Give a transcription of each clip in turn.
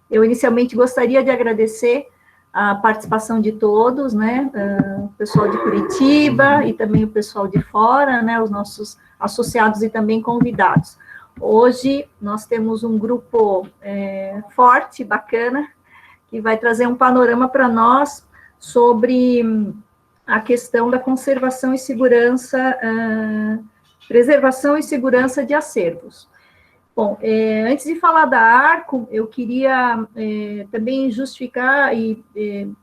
Eu inicialmente gostaria de agradecer a participação de todos, né, o pessoal de Curitiba e também o pessoal de fora, né, os nossos associados e também convidados. Hoje nós temos um grupo forte, bacana, que vai trazer um panorama para nós sobre a questão da conservação e segurança, preservação e segurança de acervos. Bom, antes de falar da Arco, eu queria também justificar e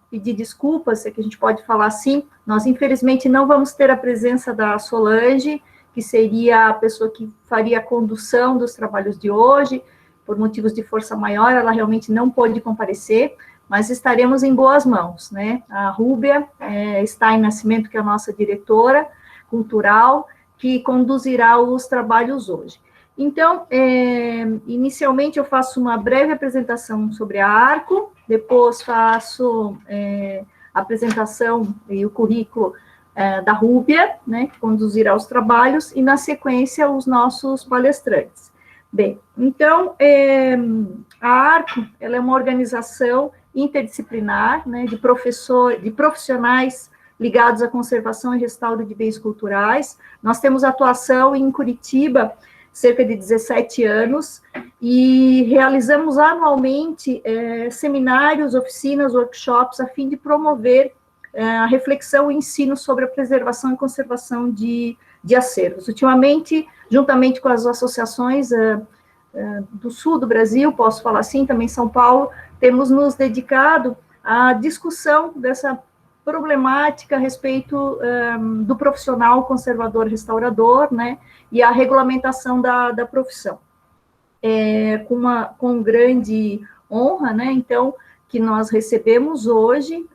pedir desculpas, se é que a gente pode falar assim, nós infelizmente não vamos ter a presença da Solange, que seria a pessoa que faria a condução dos trabalhos de hoje, por motivos de força maior, ela realmente não pôde comparecer, mas estaremos em boas mãos, né? A Rúbia está em Nascimento, que é a nossa diretora cultural, que conduzirá os trabalhos hoje. Então, inicialmente eu faço uma breve apresentação sobre a Arco, depois faço a apresentação e o currículo da Rúbia, né, que conduzirá os trabalhos, e na sequência os nossos palestrantes. Bem, então, a Arco, ela é uma organização interdisciplinar, né, de profissionais ligados à conservação e restauro de bens culturais. Nós temos atuação em Curitiba, cerca de 17 anos, e realizamos anualmente seminários, oficinas, workshops, a fim de promover a reflexão e ensino sobre a preservação e conservação de acervos. Ultimamente, juntamente com as associações do sul do Brasil, posso falar assim, também São Paulo, temos nos dedicado à discussão dessa problemática a respeito do profissional conservador-restaurador, né, e a regulamentação da profissão. Com grande honra, né, então, que nós recebemos hoje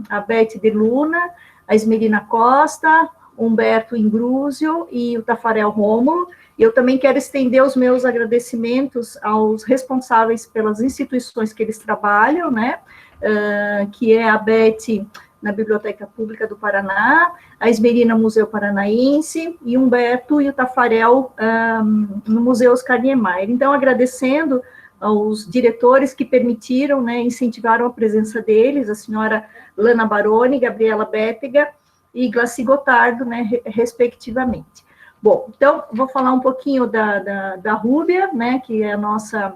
a Beth de Luna, a Esmerina Costa, Humberto Ingrúzio e o Tafarel Rômulo. Eu também quero estender os meus agradecimentos aos responsáveis pelas instituições que eles trabalham, né, que é a Beth na Biblioteca Pública do Paraná, a Esmerina Museu Paranaense, e Humberto e o Tafarel no Museu Oscar Niemeyer. Então, agradecendo aos diretores que permitiram, né, incentivaram a presença deles, a senhora Lana Baroni, Gabriela Bétega e Glaci Gotardo, né, respectivamente. Bom, então, vou falar um pouquinho da Rúbia, né, que é a nossa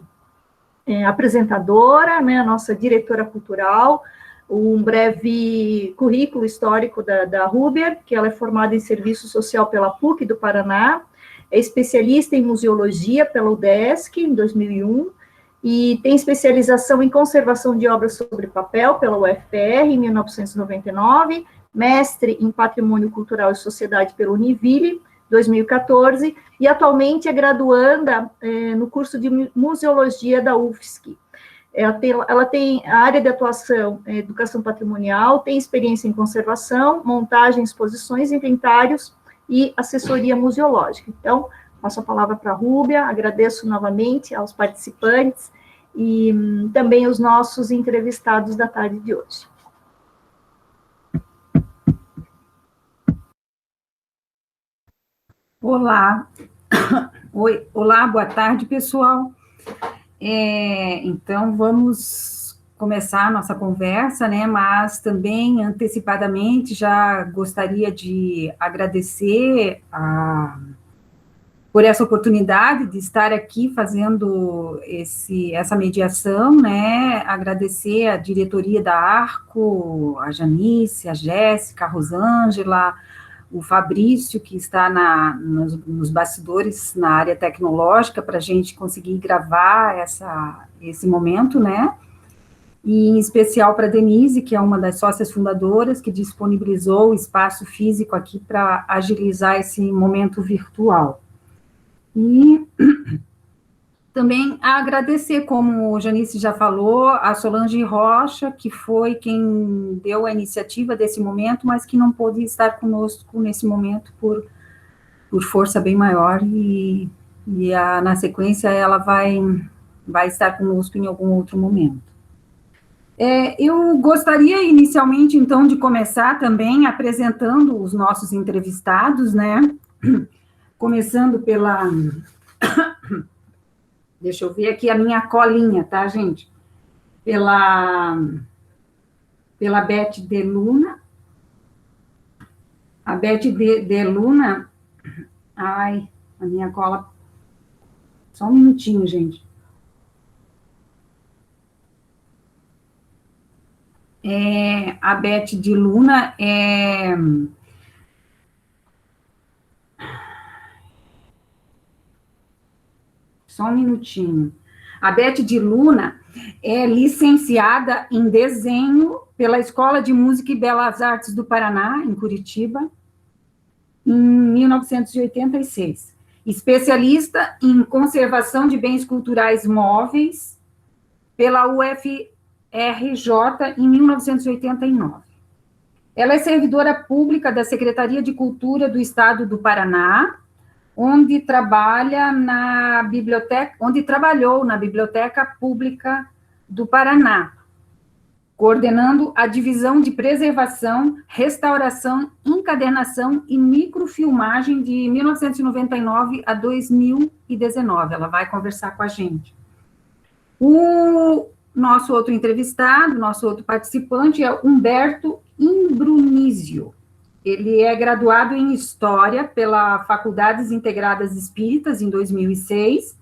apresentadora, né, a nossa diretora cultural, um breve currículo histórico da Rúbia, que ela é formada em Serviço Social pela PUC do Paraná, é especialista em museologia pela UDESC, em 2001, e tem especialização em conservação de obras sobre papel pela UFPR, em 1999, mestre em Patrimônio Cultural e Sociedade pela Univille, 2014, e atualmente é graduanda no curso de Museologia da UFSC. Ela tem a área de atuação em educação patrimonial, tem experiência em conservação, montagem, exposições, inventários e assessoria museológica. Então, passo a palavra para a Rúbia, agradeço novamente aos participantes e também os nossos entrevistados da tarde de hoje. Olá, olá, boa tarde, pessoal. Então, vamos começar a nossa conversa, né, mas também, antecipadamente, já gostaria de agradecer por essa oportunidade de estar aqui fazendo essa mediação, né, agradecer a diretoria da Arco, a Janice, a Jéssica, a Rosângela, o Fabrício, que está nos bastidores, na área tecnológica, para a gente conseguir gravar esse momento, né? E, em especial, para a Denise, que é uma das sócias fundadoras, que disponibilizou o espaço físico aqui para agilizar esse momento virtual. E também agradecer, como o Janice já falou, a Solange Rocha, que foi quem deu a iniciativa desse momento, mas que não pôde estar conosco nesse momento por força bem maior, e na sequência ela vai estar conosco em algum outro momento. Eu gostaria inicialmente, então, de começar também apresentando os nossos entrevistados, né? Começando pela... Deixa eu ver aqui a minha colinha, tá, gente? pela Beth de Luna. A Beth de Luna, ai, a minha cola, só um minutinho, gente. A Beth de Luna só um minutinho. A Beth de Luna é licenciada em desenho pela Escola de Música e Belas Artes do Paraná, em Curitiba, em 1986. Especialista em conservação de bens culturais móveis pela UFRJ em 1989. Ela é servidora pública da Secretaria de Cultura do Estado do Paraná, onde trabalhou na Biblioteca Pública do Paraná, coordenando a divisão de preservação, restauração, encadernação e microfilmagem de 1999 a 2019. Ela vai conversar com a gente. O nosso outro entrevistado, nosso outro participante é Humberto Imbrunizio. Ele é graduado em História pela Faculdades Integradas Espíritas, em 2006,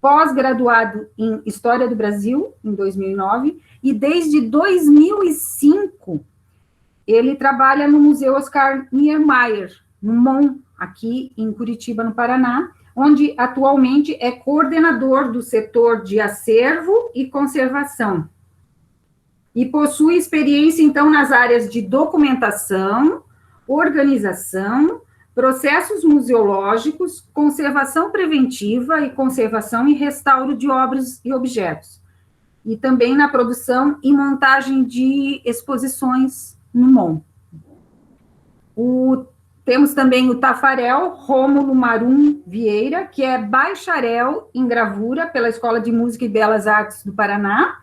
pós-graduado em História do Brasil, em 2009, e desde 2005, ele trabalha no Museu Oscar Niemeyer, no MON, aqui em Curitiba, no Paraná, onde atualmente é coordenador do setor de acervo e conservação. E possui experiência, então, nas áreas de documentação, organização, processos museológicos, conservação preventiva e conservação e restauro de obras e objetos. E também na produção e montagem de exposições no MON. Temos também o Tafarel Rômulo Marum Vieira, que é bacharel em gravura pela Escola de Música e Belas Artes do Paraná,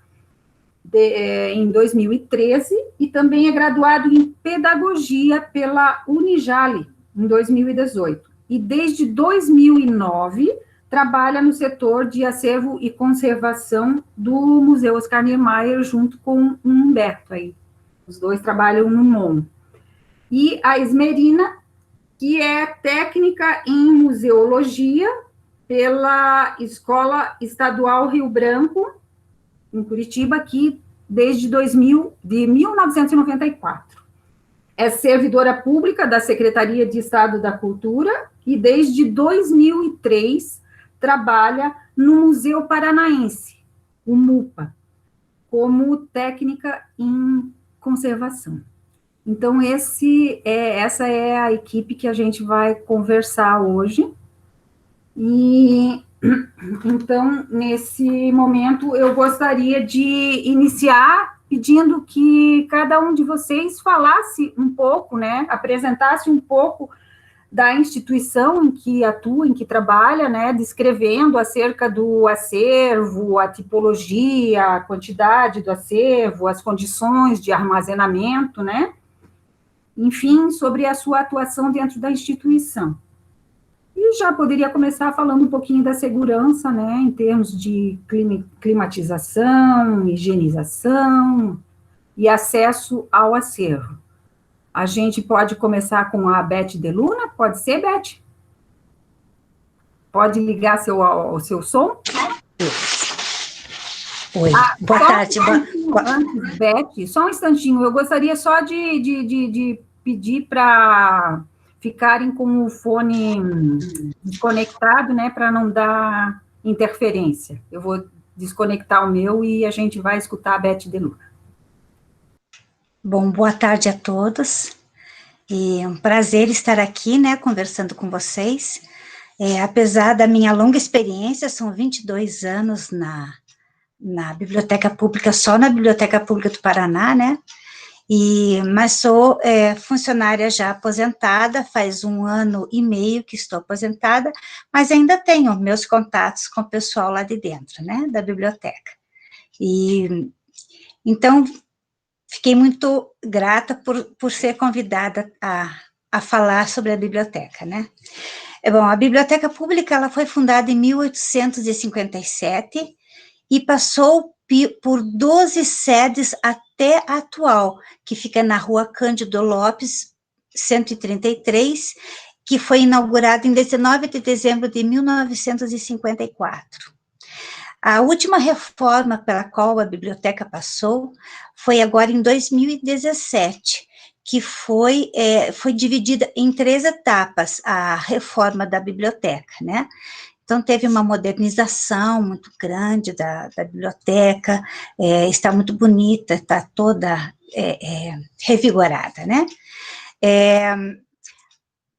em 2013, e também é graduado em Pedagogia pela Unijale, em 2018. E desde 2009, trabalha no setor de acervo e conservação do Museu Oscar Niemeyer, junto com o Humberto aí. Os dois trabalham no MON. E a Esmerina, que é técnica em museologia pela Escola Estadual Rio Branco, em Curitiba, aqui desde 1994. É servidora pública da Secretaria de Estado da Cultura e desde 2003 trabalha no Museu Paranaense, o MUPA, como técnica em conservação. Então, essa é a equipe que a gente vai conversar hoje. E, então, nesse momento, eu gostaria de iniciar pedindo que cada um de vocês falasse um pouco, né, apresentasse um pouco da instituição em que atua, em que trabalha, né, descrevendo acerca do acervo, a tipologia, a quantidade do acervo, as condições de armazenamento, né, enfim, sobre a sua atuação dentro da instituição. E já poderia começar falando um pouquinho da segurança, né, em termos de climatização, higienização e acesso ao acervo. A gente pode começar com a Beth de Luna, pode ser, Beth? Pode ligar o seu som? Oi, boa tarde. Antes, Beth, só um instantinho, eu gostaria só de pedir para ficarem com o fone desconectado, né, para não dar interferência. Eu vou desconectar o meu e a gente vai escutar a Beth de Luna. Bom, boa tarde a todos. E é um prazer estar aqui, né, conversando com vocês. Apesar da minha longa experiência, são 22 anos na Biblioteca Pública, só na Biblioteca Pública do Paraná, né, mas sou funcionária já aposentada, faz 1 ano e meio que estou aposentada, mas ainda tenho meus contatos com o pessoal lá de dentro, né, da biblioteca. E, então, fiquei muito grata por ser convidada a falar sobre a biblioteca, né. Bom, a Biblioteca Pública, ela foi fundada em 1857 e passou por 12 sedes até a atual, que fica na Rua Cândido Lopes, 133, que foi inaugurado em 19 de dezembro de 1954. A última reforma pela qual a biblioteca passou foi agora em 2017, que foi dividida em 3 etapas, a reforma da biblioteca, né? Então, teve uma modernização muito grande da biblioteca, está muito bonita, está toda revigorada, né?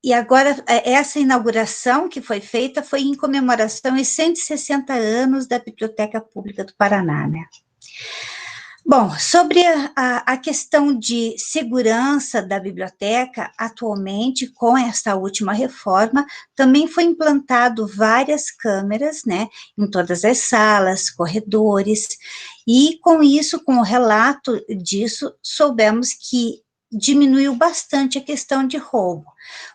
E agora, essa inauguração que foi feita foi em comemoração aos 160 anos da Biblioteca Pública do Paraná, né? Bom, sobre a questão de segurança da biblioteca, atualmente, com esta última reforma, também foi implantado várias câmeras, né, em todas as salas, corredores, e com isso, com o relato disso, soubemos que diminuiu bastante a questão de roubo,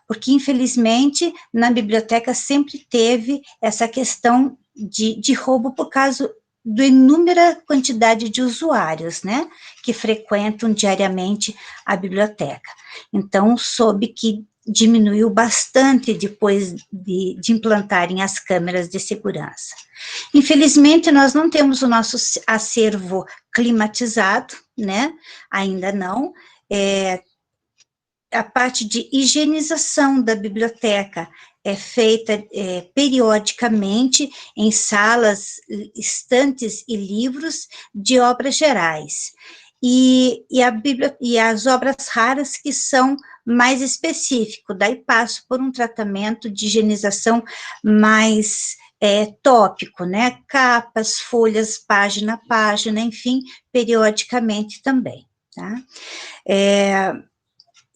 porque, infelizmente, na biblioteca sempre teve essa questão de roubo por causa da inúmera quantidade de usuários, né, que frequentam diariamente a biblioteca. Então, soube que diminuiu bastante depois de implantarem as câmeras de segurança. Infelizmente, nós não temos o nosso acervo climatizado, né, ainda não. A parte de higienização da biblioteca é feita periodicamente em salas, estantes e livros de obras gerais. E as obras raras que são mais específicas, daí passo por um tratamento de higienização mais tópico, né? Capas, folhas, página a página, enfim, periodicamente também, tá?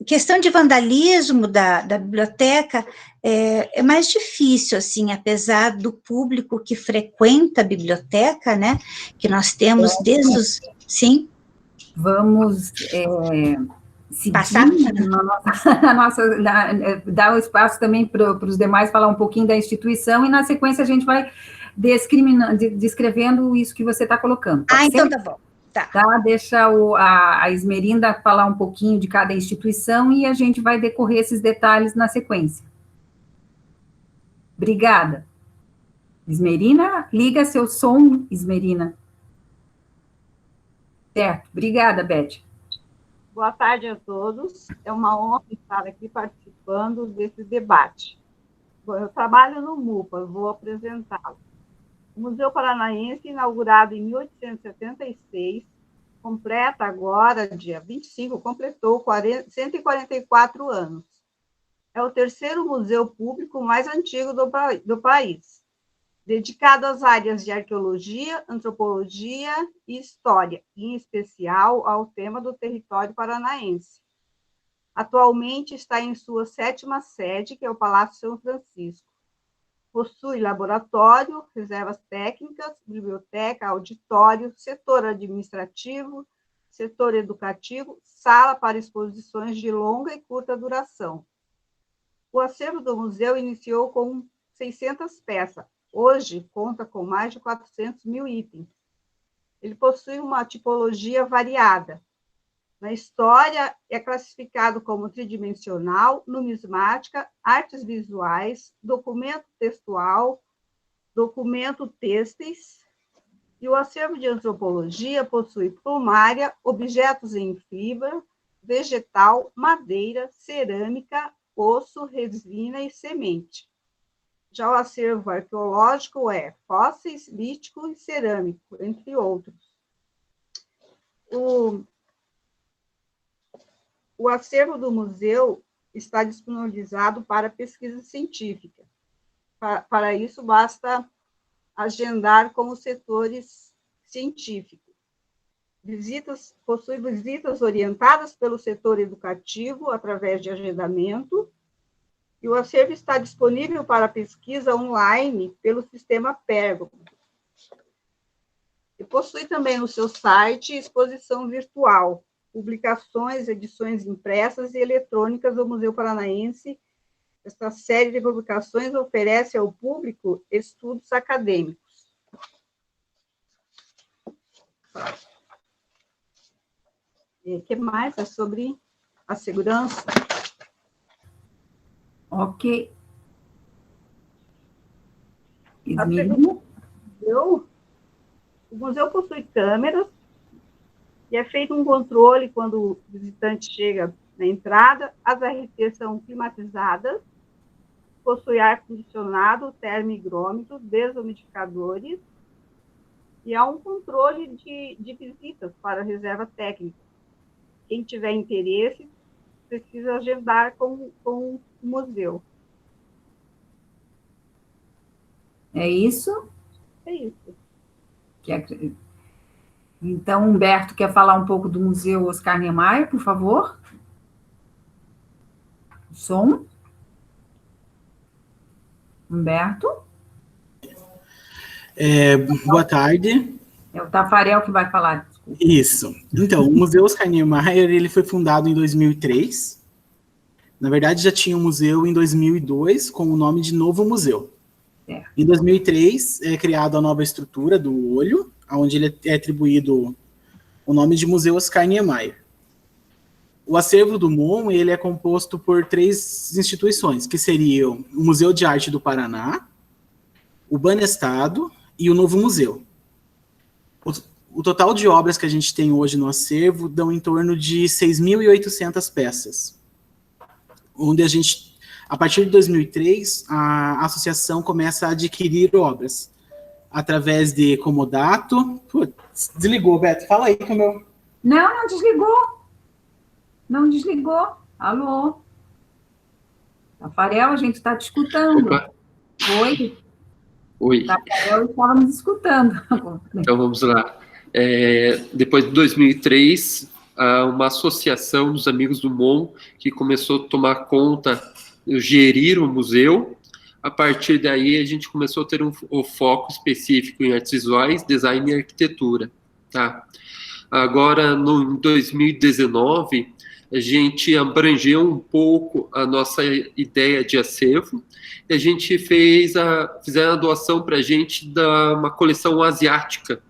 Questão de vandalismo da biblioteca é mais difícil, assim, apesar do público que frequenta a biblioteca, né, que nós temos desde os... Sim? Vamos seguir Passar? Dar o espaço também para os demais falar um pouquinho da instituição, e na sequência a gente vai descrevendo isso que você está colocando. Então tá bom. Tá. Deixa a Esmerinda falar um pouquinho de cada instituição e a gente vai decorrer esses detalhes na sequência. Obrigada. Esmerina, liga seu som, Esmerina. Certo, obrigada, Beth. Boa tarde a todos. É uma honra estar aqui participando desse debate. Bom, eu trabalho no MUPA, vou apresentá-lo. O Museu Paranaense, inaugurado em 1876, completa agora, dia 25, completou 144 anos. É o terceiro museu público mais antigo do país, dedicado às áreas de arqueologia, antropologia e história, em especial ao tema do território paranaense. Atualmente está em sua 7ª sede, que é o Palácio São Francisco. Possui laboratório, reservas técnicas, biblioteca, auditório, setor administrativo, setor educativo, sala para exposições de longa e curta duração. O acervo do museu iniciou com 600 peças. Hoje, conta com mais de 400 mil itens. Ele possui uma tipologia variada. Na história, é classificado como tridimensional, numismática, artes visuais, documento textual, documento têxteis, e o acervo de antropologia possui plumária, objetos em fibra, vegetal, madeira, cerâmica, osso, resina e semente. Já o acervo arqueológico é fósseis, lítico e cerâmico, entre outros. O acervo do museu está disponibilizado para pesquisa científica. Para isso, basta agendar com os setores científicos. Possui visitas orientadas pelo setor educativo através de agendamento, e o acervo está disponível para pesquisa online pelo sistema Pergo. E possui também no seu site exposição virtual, publicações, edições impressas e eletrônicas do Museu Paranaense. Esta série de publicações oferece ao público estudos acadêmicos. O que mais é sobre a segurança? Ok. A segurança o museu possui câmeras e é feito um controle quando o visitante chega na entrada. As RTs são climatizadas, possui ar-condicionado, termoigrômetro, desumidificadores, e há um controle de visitas para reserva técnica. Quem tiver interesse precisa agendar com o museu. É isso? É isso. Então, Humberto, quer falar um pouco do Museu Oscar Niemeyer, por favor? Som. Humberto? Boa tarde. É o Tafarel que vai falar. Desculpa. Isso. Então, o Museu Oscar Niemeyer, ele foi fundado em 2003. Na verdade, já tinha um museu em 2002 com o nome de Novo Museu. Em 2003, é criada a nova estrutura do olho, onde ele é atribuído o nome de Museu Oscar Niemeyer. O acervo do MON, ele é composto por 3 instituições, que seriam o Museu de Arte do Paraná, o Banestado e o Novo Museu. O total de obras que a gente tem hoje no acervo dão em torno de 6.800 peças, onde a partir de 2003, a associação começa a adquirir obras através de comodato. Putz, desligou, Beto, fala aí que o meu... Não desligou. Não desligou. Alô? Tafarel, a gente está te escutando. Opa. Oi. Tafarel, estávamos escutando. Então, vamos lá. Depois de 2003, há uma associação dos Amigos do MON que começou a tomar conta, gerir o museu. A partir daí, a gente começou a ter um foco específico em artes visuais, design e arquitetura. Tá? Agora, em 2019, a gente abrangeu um pouco a nossa ideia de acervo e a gente fizeram a doação para a gente de uma coleção asiática,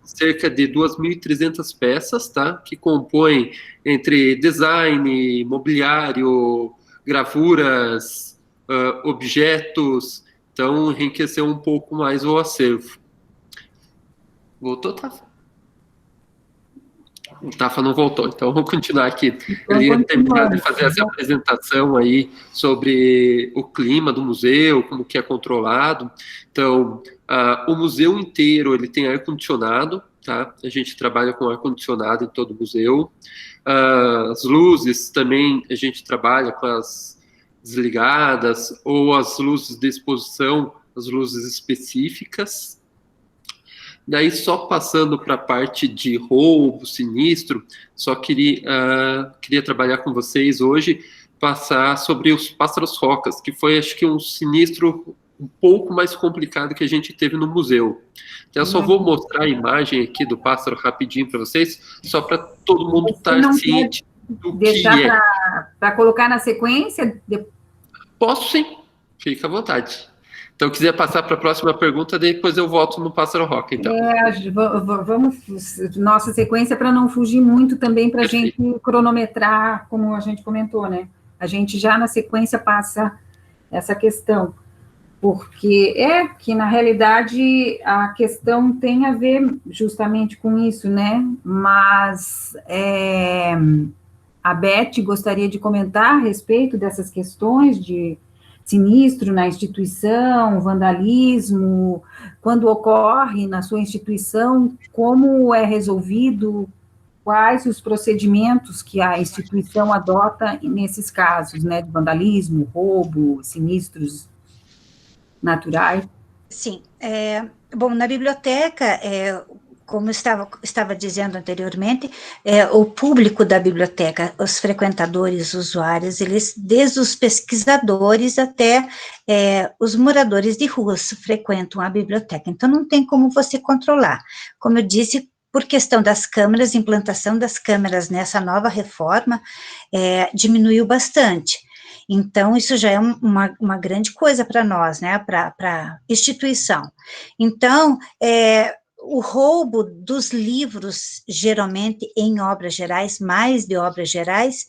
cerca de 2.300 peças, tá? Que compõem entre design, mobiliário, gravuras, objetos. Então, enriqueceu um pouco mais o acervo. Voltou, Tafa? O Tafa não voltou, então vamos continuar aqui. Eu ia terminar de fazer essa apresentação aí sobre o clima do museu, como que é controlado. Então, o museu inteiro, ele tem ar-condicionado, tá? A gente trabalha com ar-condicionado em todo o museu. As luzes também, a gente trabalha com as desligadas, ou as luzes de exposição, as luzes específicas. Daí, só passando para a parte de roubo, sinistro, só queria trabalhar com vocês hoje, passar sobre os pássaros-rocas, que foi, acho que, um sinistro um pouco mais complicado que a gente teve no museu. Então, eu só vou mostrar a imagem aqui do pássaro rapidinho para vocês, só para todo mundo estar ciente do que é. Deixar para colocar na sequência? Posso sim, fica à vontade. Então, quiser passar para a próxima pergunta, depois eu volto no Pássaro Roca, então. Vamos, nossa sequência, para não fugir muito também, para a gente cronometrar, como a gente comentou, né? A gente já na sequência passa essa questão, porque que, na realidade, a questão tem a ver justamente com isso, né? Mas a Beth gostaria de comentar a respeito dessas questões de sinistro na instituição, vandalismo, quando ocorre na sua instituição, como é resolvido, quais os procedimentos que a instituição adota nesses casos, né, de vandalismo, roubo, sinistros naturais? Sim, bom, na biblioteca, como eu estava dizendo anteriormente, o público da biblioteca, os frequentadores, usuários, eles, desde os pesquisadores até os moradores de ruas, frequentam a biblioteca. Então, não tem como você controlar. Como eu disse, por questão das câmeras, implantação das câmeras nessa nova reforma, diminuiu bastante. Então, isso já é uma grande coisa para nós, né, para a instituição. Então, o roubo dos livros, geralmente em obras gerais, mais de obras gerais,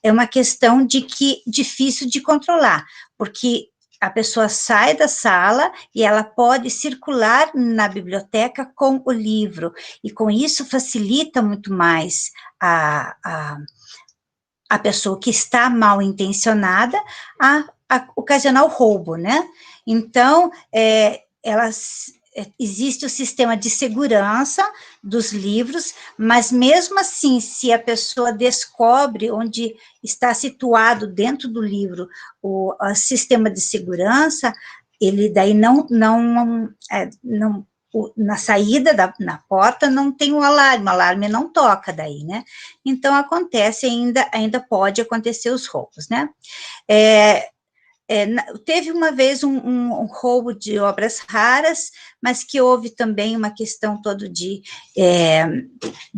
é uma questão de que difícil de controlar, porque a pessoa sai da sala e ela pode circular na biblioteca com o livro, e com isso facilita muito mais a pessoa que está mal intencionada a ocasionar o roubo, né? Então, existe o sistema de segurança dos livros, mas mesmo assim, se a pessoa descobre onde está situado dentro do livro o sistema de segurança, ele daí na saída na porta não tem o alarme não toca daí, né? Então, acontece ainda pode acontecer os roubos, né? Teve uma vez um roubo de obras raras, mas que houve também uma questão toda de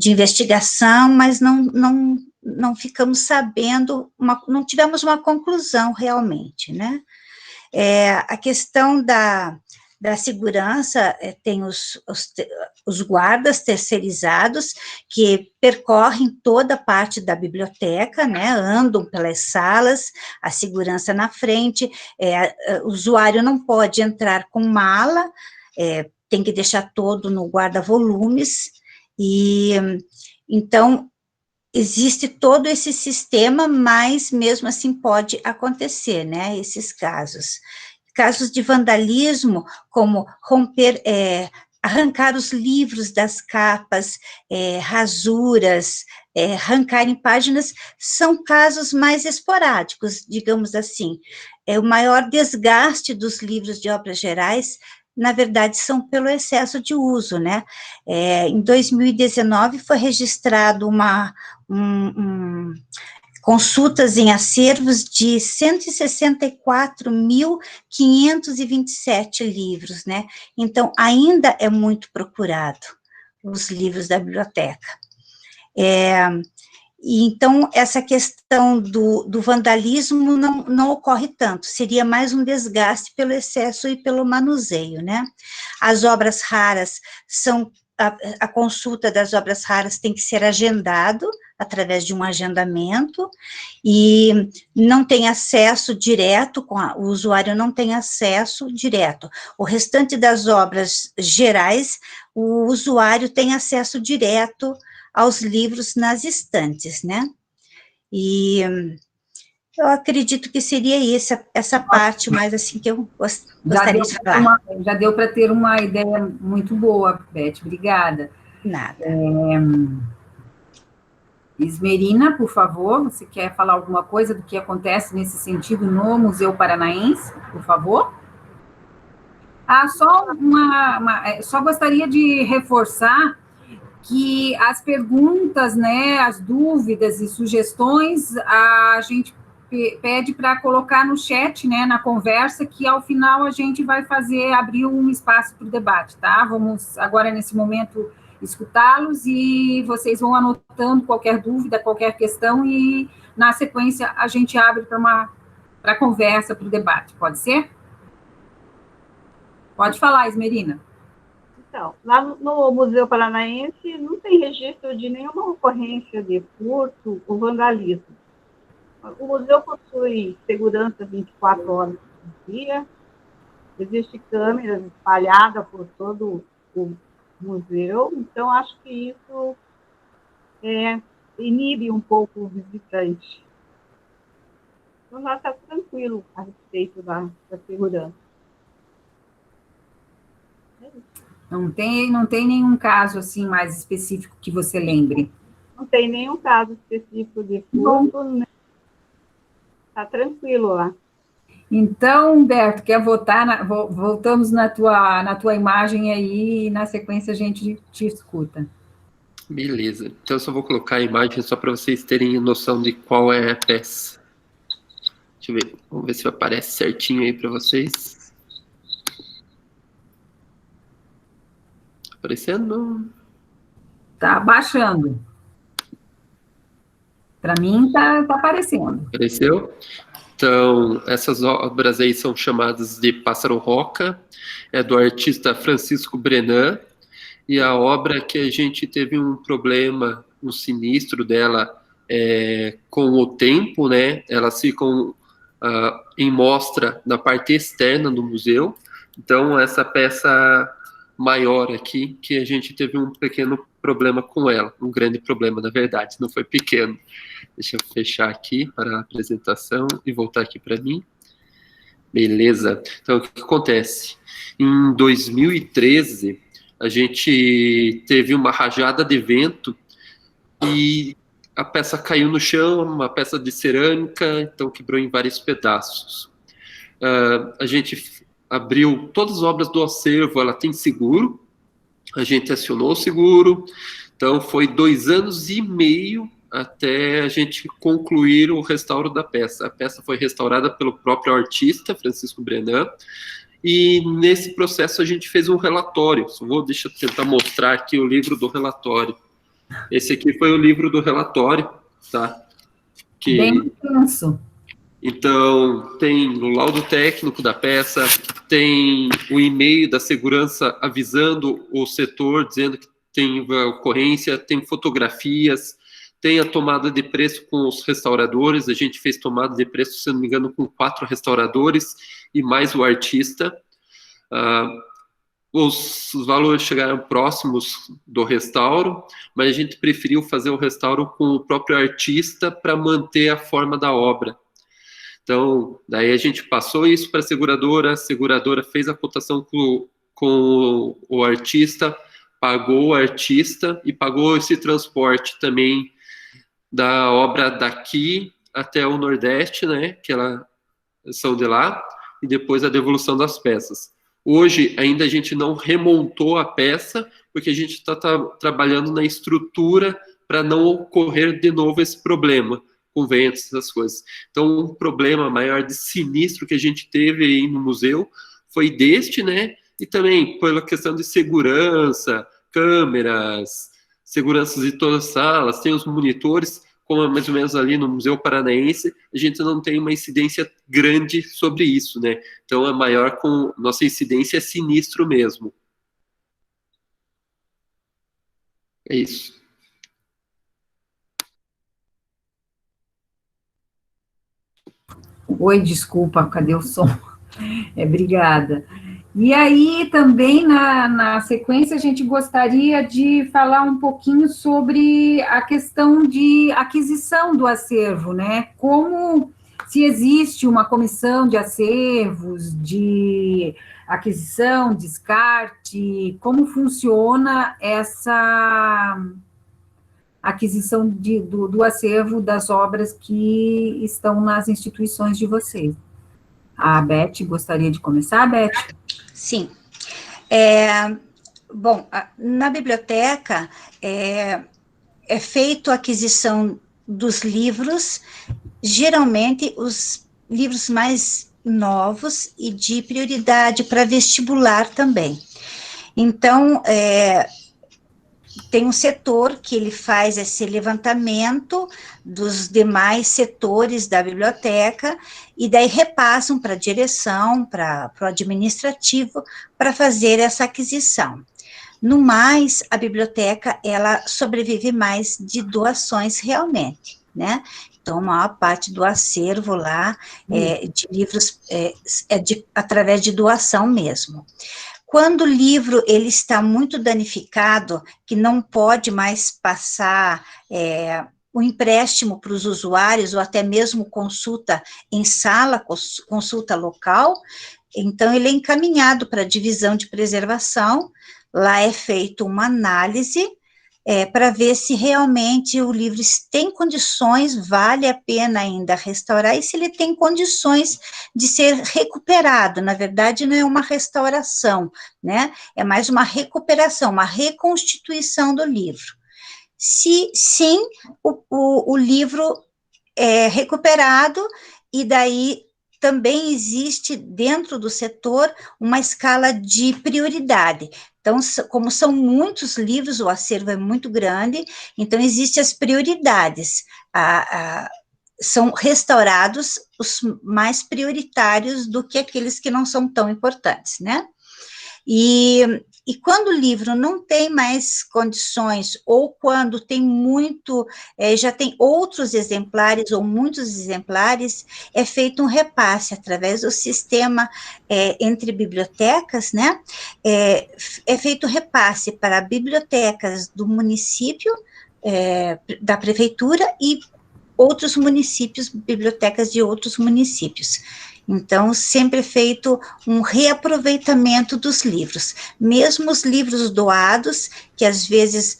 investigação, mas não ficamos sabendo, não tivemos uma conclusão realmente, né? A questão da segurança, tem os guardas terceirizados que percorrem toda a parte da biblioteca, né, andam pelas salas, a segurança na frente, o usuário não pode entrar com mala, tem que deixar todo no guarda-volumes, e então existe todo esse sistema, mas mesmo assim pode acontecer, né, esses casos. Casos de vandalismo, como arrancar os livros das capas, rasuras, arrancarem páginas, são casos mais esporádicos, digamos assim. O maior desgaste dos livros de obras gerais, na verdade, são pelo excesso de uso, né? Em 2019, foi registrado consultas em acervos de 164.527 livros, né? Então, ainda é muito procurado os livros da biblioteca. Então, essa questão do vandalismo não ocorre tanto, seria mais um desgaste pelo excesso e pelo manuseio, né? As obras raras a consulta das obras raras tem que ser agendado através de um agendamento, e não tem acesso direto, o usuário não tem acesso direto. O restante das obras gerais, o usuário tem acesso direto aos livros nas estantes, né? E eu acredito que seria essa parte mais assim que eu gostaria de falar. Já deu para ter uma ideia muito boa, Beth, obrigada. Nada. Esmerina, por favor, você quer falar alguma coisa do que acontece nesse sentido no Museu Paranaense, por favor? Só gostaria de reforçar que as perguntas, né, as dúvidas e sugestões, a gente pede para colocar no chat, né, na conversa, que ao final a gente vai abrir um espaço para o debate, tá? Vamos agora, nesse momento, escutá-los e vocês vão anotando qualquer dúvida, qualquer questão, e na sequência a gente abre para conversa, para o debate, pode ser? Pode falar, Esmerina. Então, lá no Museu Paranaense não tem registro de nenhuma ocorrência de furto ou vandalismo. O museu possui segurança 24 horas por dia, existe câmeras espalhadas por todo o museu, então acho que isso inibe um pouco o visitante. Então, nós estamos tranquilos a respeito da segurança. Não tem nenhum caso assim mais específico que você lembre? Não tem nenhum caso específico de furto, né? Está tranquilo lá. Então, Humberto, quer votar? Voltamos na tua imagem aí, e na sequência a gente te escuta. Beleza. Então, eu só vou colocar a imagem só para vocês terem noção de qual é a peça. Deixa eu ver. Vamos ver se aparece certinho aí para vocês. Aparecendo? Tá baixando. Para mim, tá aparecendo. Apareceu? Então, essas obras aí são chamadas de Pássaro Roca, é do artista Francisco Brenan, e a obra que a gente teve um problema, um sinistro dela com o tempo, né? Elas ficam em mostra na parte externa do museu. Então, essa peça maior aqui, que a gente teve um pequeno problema com ela, um grande problema, na verdade, não foi pequeno. Deixa eu fechar aqui para a apresentação e voltar aqui para mim. Beleza. Então, o que acontece? Em 2013, a gente teve uma rajada de vento e a peça caiu no chão, uma peça de cerâmica, então quebrou em vários pedaços. A gente abriu todas as obras do acervo, ela tem seguro, a gente acionou o seguro, então foi 2 anos e meio até a gente concluir o restauro da peça. A peça foi restaurada pelo próprio artista, Francisco Brenan, e nesse processo a gente fez um relatório. Deixa eu tentar mostrar aqui o livro do relatório. Esse aqui foi o livro do relatório, tá? Bem intenso. Então, tem o laudo técnico da peça, tem o e-mail da segurança avisando o setor, dizendo que tem ocorrência, tem fotografias, tem a tomada de preço com os restauradores. A gente fez tomada de preço, se não me engano, com 4 restauradores e mais o artista. Os valores chegaram próximos do restauro, mas a gente preferiu fazer o restauro com o próprio artista para manter a forma da obra. Então, daí a gente passou isso para a seguradora fez a cotação com o artista, pagou o artista e pagou esse transporte também da obra daqui até o Nordeste, né, que elas são de lá, e depois a devolução das peças. Hoje, ainda a gente não remontou a peça, porque a gente está trabalhando na estrutura para não ocorrer de novo esse problema com ventos, essas coisas. Então, um problema maior de sinistro que a gente teve aí no museu foi deste, né? E também pela questão de segurança, câmeras, seguranças de todas as salas, tem os monitores, como é mais ou menos ali no Museu Paranaense, a gente não tem uma incidência grande sobre isso, né? Então, a maior com nossa incidência é sinistro mesmo. É isso. Oi, desculpa, cadê o som? Obrigada. E aí, também, na sequência, a gente gostaria de falar um pouquinho sobre a questão de aquisição do acervo, né? Como, se existe uma comissão de acervos, de aquisição, descarte, como funciona essa aquisição do acervo das obras que estão nas instituições de vocês. A Beth gostaria de começar, Beth? Sim. Bom, na biblioteca é feita a aquisição dos livros, geralmente os livros mais novos e de prioridade para vestibular também. Então, tem um setor que ele faz esse levantamento dos demais setores da biblioteca e daí repassam para a direção, para o administrativo, para fazer essa aquisição. No mais, a biblioteca, ela sobrevive mais de doações realmente, né? Então, a maior parte do acervo lá de livros através de doação mesmo. Quando o livro ele está muito danificado, que não pode mais passar o empréstimo para os usuários, ou até mesmo consulta em sala, consulta local, então ele é encaminhado para a divisão de preservação, lá é feita uma análise, para ver se realmente o livro tem condições, vale a pena ainda restaurar, e se ele tem condições de ser recuperado. Na verdade, não é uma restauração, né? É mais uma recuperação, uma reconstituição do livro. Se sim, o livro é recuperado, e daí também existe dentro do setor uma escala de prioridade. Então, como são muitos livros, o acervo é muito grande, então existem as prioridades. São restaurados os mais prioritários do que aqueles que não são tão importantes, né? E E quando o livro não tem mais condições, ou quando tem muito, já tem outros exemplares, ou muitos exemplares, é feito um repasse através do sistema entre bibliotecas, né? É feito repasse para bibliotecas do município, da prefeitura, e outros municípios, bibliotecas de outros municípios. Então, sempre é feito um reaproveitamento dos livros, mesmo os livros doados, que às vezes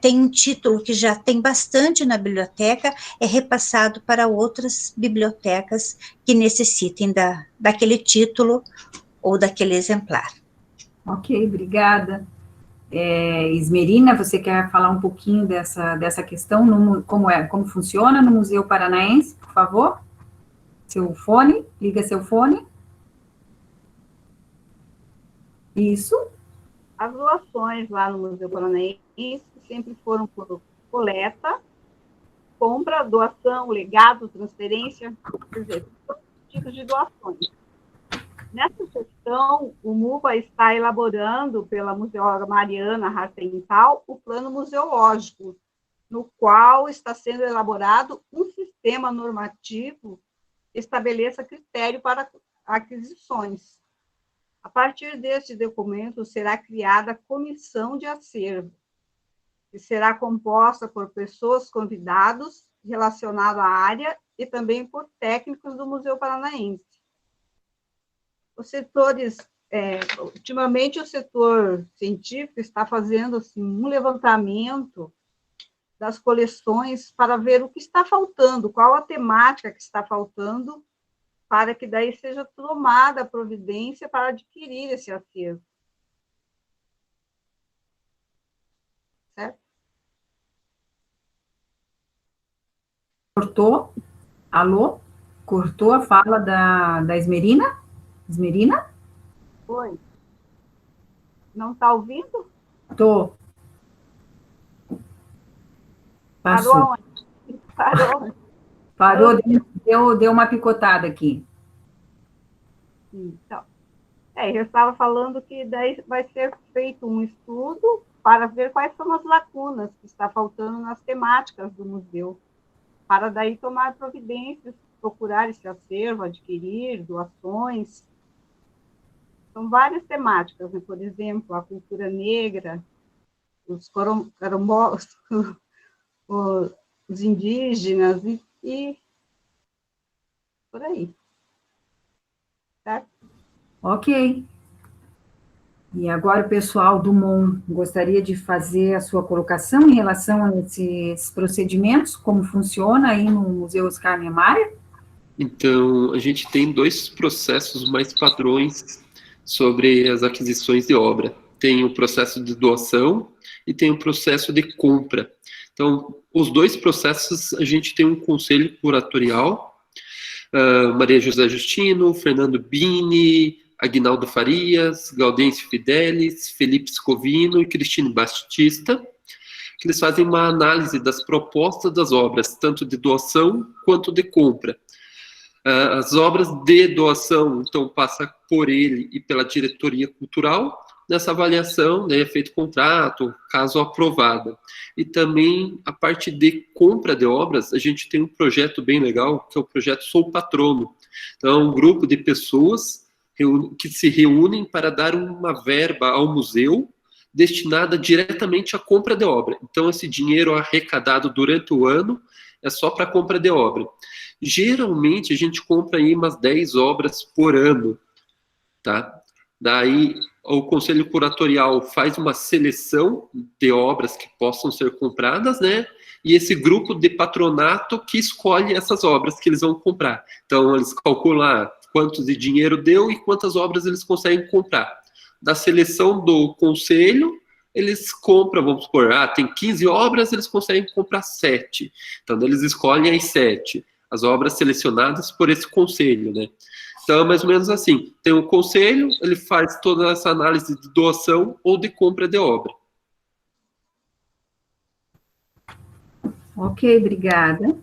tem um título que já tem bastante na biblioteca, é repassado para outras bibliotecas que necessitem daquele título ou daquele exemplar. Ok, obrigada. Esmerina, você quer falar um pouquinho dessa questão, como funciona no Museu Paranaense, por favor? Seu fone, liga seu fone. Isso. As doações lá no Museu Paranaense sempre foram por coleta, compra, doação, legado, transferência, quer dizer, todos os tipos de doações. Nessa questão, o MUPA está elaborando, pela museóloga Mariana Hartenthal, o plano museológico, no qual está sendo elaborado um sistema normativo que estabeleça critério para aquisições. A partir deste documento, será criada a comissão de acervo, que será composta por pessoas convidadas relacionadas à área e também por técnicos do Museu Paranaense. Os setores, ultimamente o setor científico está fazendo assim, um levantamento das coleções para ver o que está faltando, qual a temática que está faltando, para que daí seja tomada a providência para adquirir esse acervo. Certo? Cortou? Alô? Cortou a fala da Esmerina? Esmerina? Oi. Não está ouvindo? Tô. Passou. Parou onde? Parou. Parou, deu uma picotada aqui. Então, eu estava falando que daí vai ser feito um estudo para ver quais são as lacunas que está faltando nas temáticas do museu, para daí tomar providências, procurar esse acervo, adquirir doações. São várias temáticas, né? Por exemplo, a cultura negra, os quilombolas, os indígenas e por aí. Certo? Ok. E agora o pessoal do MON gostaria de fazer a sua colocação em relação a esses procedimentos, como funciona aí no Museu Oscar Niemeyer? Então, a gente tem dois processos mais padrões sobre as aquisições de obra. Tem o processo de doação e tem o processo de compra. Então, os dois processos, a gente tem um conselho curatorial, Maria José Justino, Fernando Bini, Aguinaldo Farias, Gaudêncio Fidelis, Felipe Scovino e Cristine Batista, que eles fazem uma análise das propostas das obras, tanto de doação quanto de compra. As obras de doação, então, passa por ele e pela diretoria cultural. Nessa avaliação, né, é feito contrato, caso aprovada. E também a parte de compra de obras, a gente tem um projeto bem legal, que é o projeto Sou Patrono. Então, é um grupo de pessoas que se reúnem para dar uma verba ao museu destinada diretamente à compra de obra. Então, esse dinheiro arrecadado durante o ano é só para compra de obra. Geralmente, a gente compra aí umas 10 obras por ano, tá? Daí, o Conselho Curatorial faz uma seleção de obras que possam ser compradas, né? E esse grupo de patronato que escolhe essas obras que eles vão comprar. Então, eles calculam quanto de dinheiro deu e quantas obras eles conseguem comprar. Da seleção do Conselho, eles compram, vamos supor, tem 15 obras, eles conseguem comprar 7. Então, eles escolhem as 7. As obras selecionadas por esse conselho, né? Então, é mais ou menos assim. Tem o conselho, ele faz toda essa análise de doação ou de compra de obra. Ok, obrigada.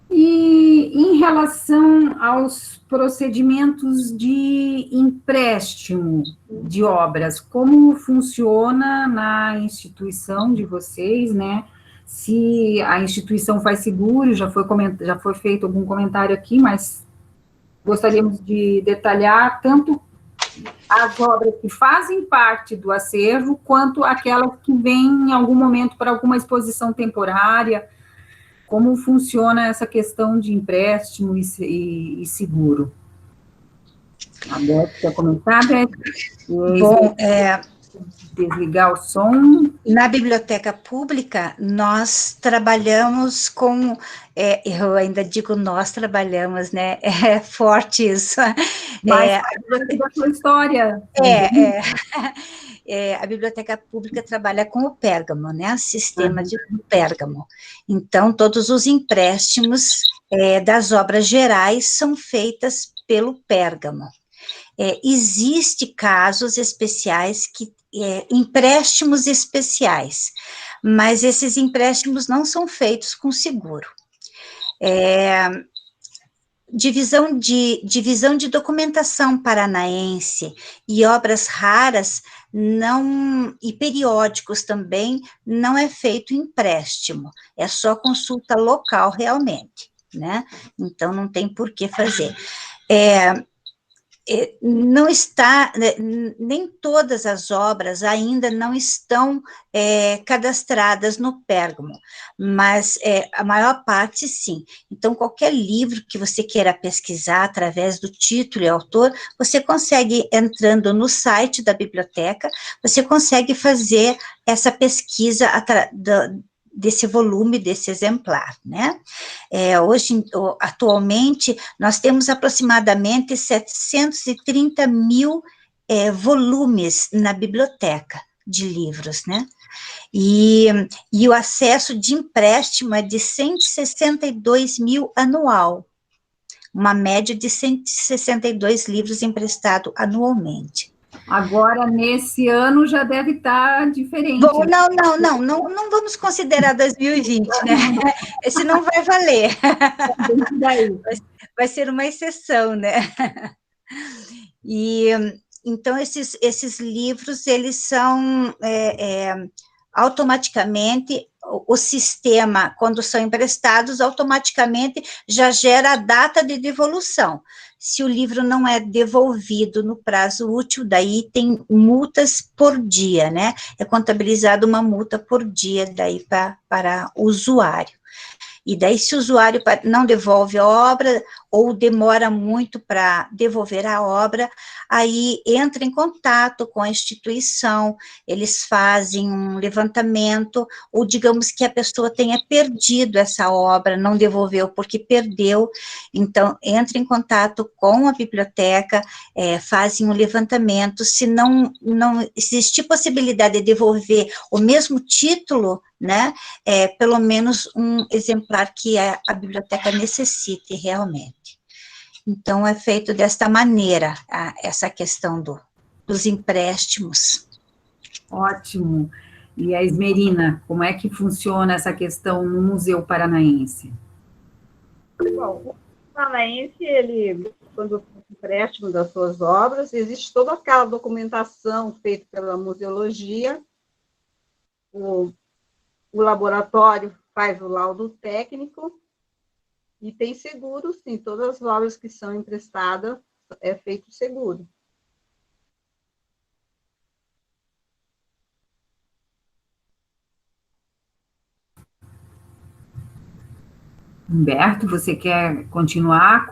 E em relação aos procedimentos de empréstimo de obras, como funciona na instituição de vocês, né? Se a instituição faz seguro, já foi feito algum comentário aqui, mas gostaríamos de detalhar tanto as obras que fazem parte do acervo, quanto aquelas que vêm em algum momento para alguma exposição temporária. Como funciona essa questão de empréstimo e seguro? A Beth quer comentar, Beth? Bom, desligar o som. Na biblioteca pública, nós trabalhamos com, eu ainda digo nós trabalhamos, né? É forte isso. Mas da sua história. A biblioteca pública trabalha com o Pérgamo, né? Sistema de Pérgamo. Então, todos os empréstimos das obras gerais são feitas pelo Pérgamo. Existe casos especiais empréstimos especiais, mas esses empréstimos não são feitos com seguro. Divisão de documentação paranaense e obras raras e periódicos também não é feito empréstimo, é só consulta local realmente, né? Então não tem por que fazer. Não está, nem todas as obras ainda não estão cadastradas no Pérgamo, mas a maior parte sim. Então, qualquer livro que você queira pesquisar através do título e autor, você consegue, entrando no site da biblioteca, você consegue fazer essa pesquisa desse volume, desse exemplar, né? Atualmente, nós temos aproximadamente 730 mil volumes na biblioteca de livros, né? E o acesso de empréstimo é de 162 mil anual, uma média de 162 livros emprestados anualmente. Agora, nesse ano, já deve estar diferente. Bom, não vamos considerar 2020, né? Esse não vai valer. Vai ser uma exceção, né? E, então, esses livros, eles são automaticamente, o sistema, quando são emprestados, automaticamente já gera a data de devolução. Se o livro não é devolvido no prazo útil, daí tem multas por dia, né? É contabilizado uma multa por dia daí para o usuário. E daí, se o usuário não devolve a obra, ou demora muito para devolver a obra, aí entra em contato com a instituição, eles fazem um levantamento, ou digamos que a pessoa tenha perdido essa obra, não devolveu porque perdeu, então entra em contato com a biblioteca, fazem um levantamento, se não existir possibilidade de devolver o mesmo título, né, pelo menos um exemplar que a biblioteca necessite realmente. Então, é feito desta maneira, essa questão dos empréstimos. Ótimo. E a Esmerina, como é que funciona essa questão no Museu Paranaense? Bom, o Paranaense, ele, quando faz empréstimo das suas obras, existe toda aquela documentação feita pela museologia, o laboratório faz o laudo técnico, e tem seguro, sim, todas as obras que são emprestadas é feito seguro. Humberto, você quer continuar?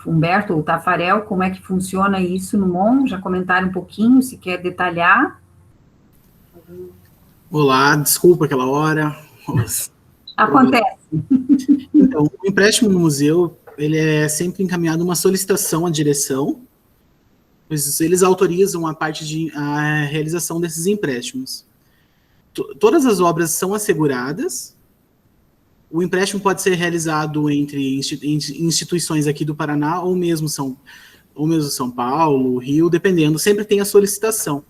Humberto ou Tafarel, como é que funciona isso no MON? Já comentaram um pouquinho, se quer detalhar? Olá, desculpa aquela hora. Acontece. Então, o empréstimo no museu, ele é sempre encaminhado uma solicitação à direção, pois eles autorizam a realização desses empréstimos. Todas as obras são asseguradas. O empréstimo pode ser realizado entre instituições aqui do Paraná, ou mesmo São Paulo, Rio, dependendo, sempre tem a solicitação.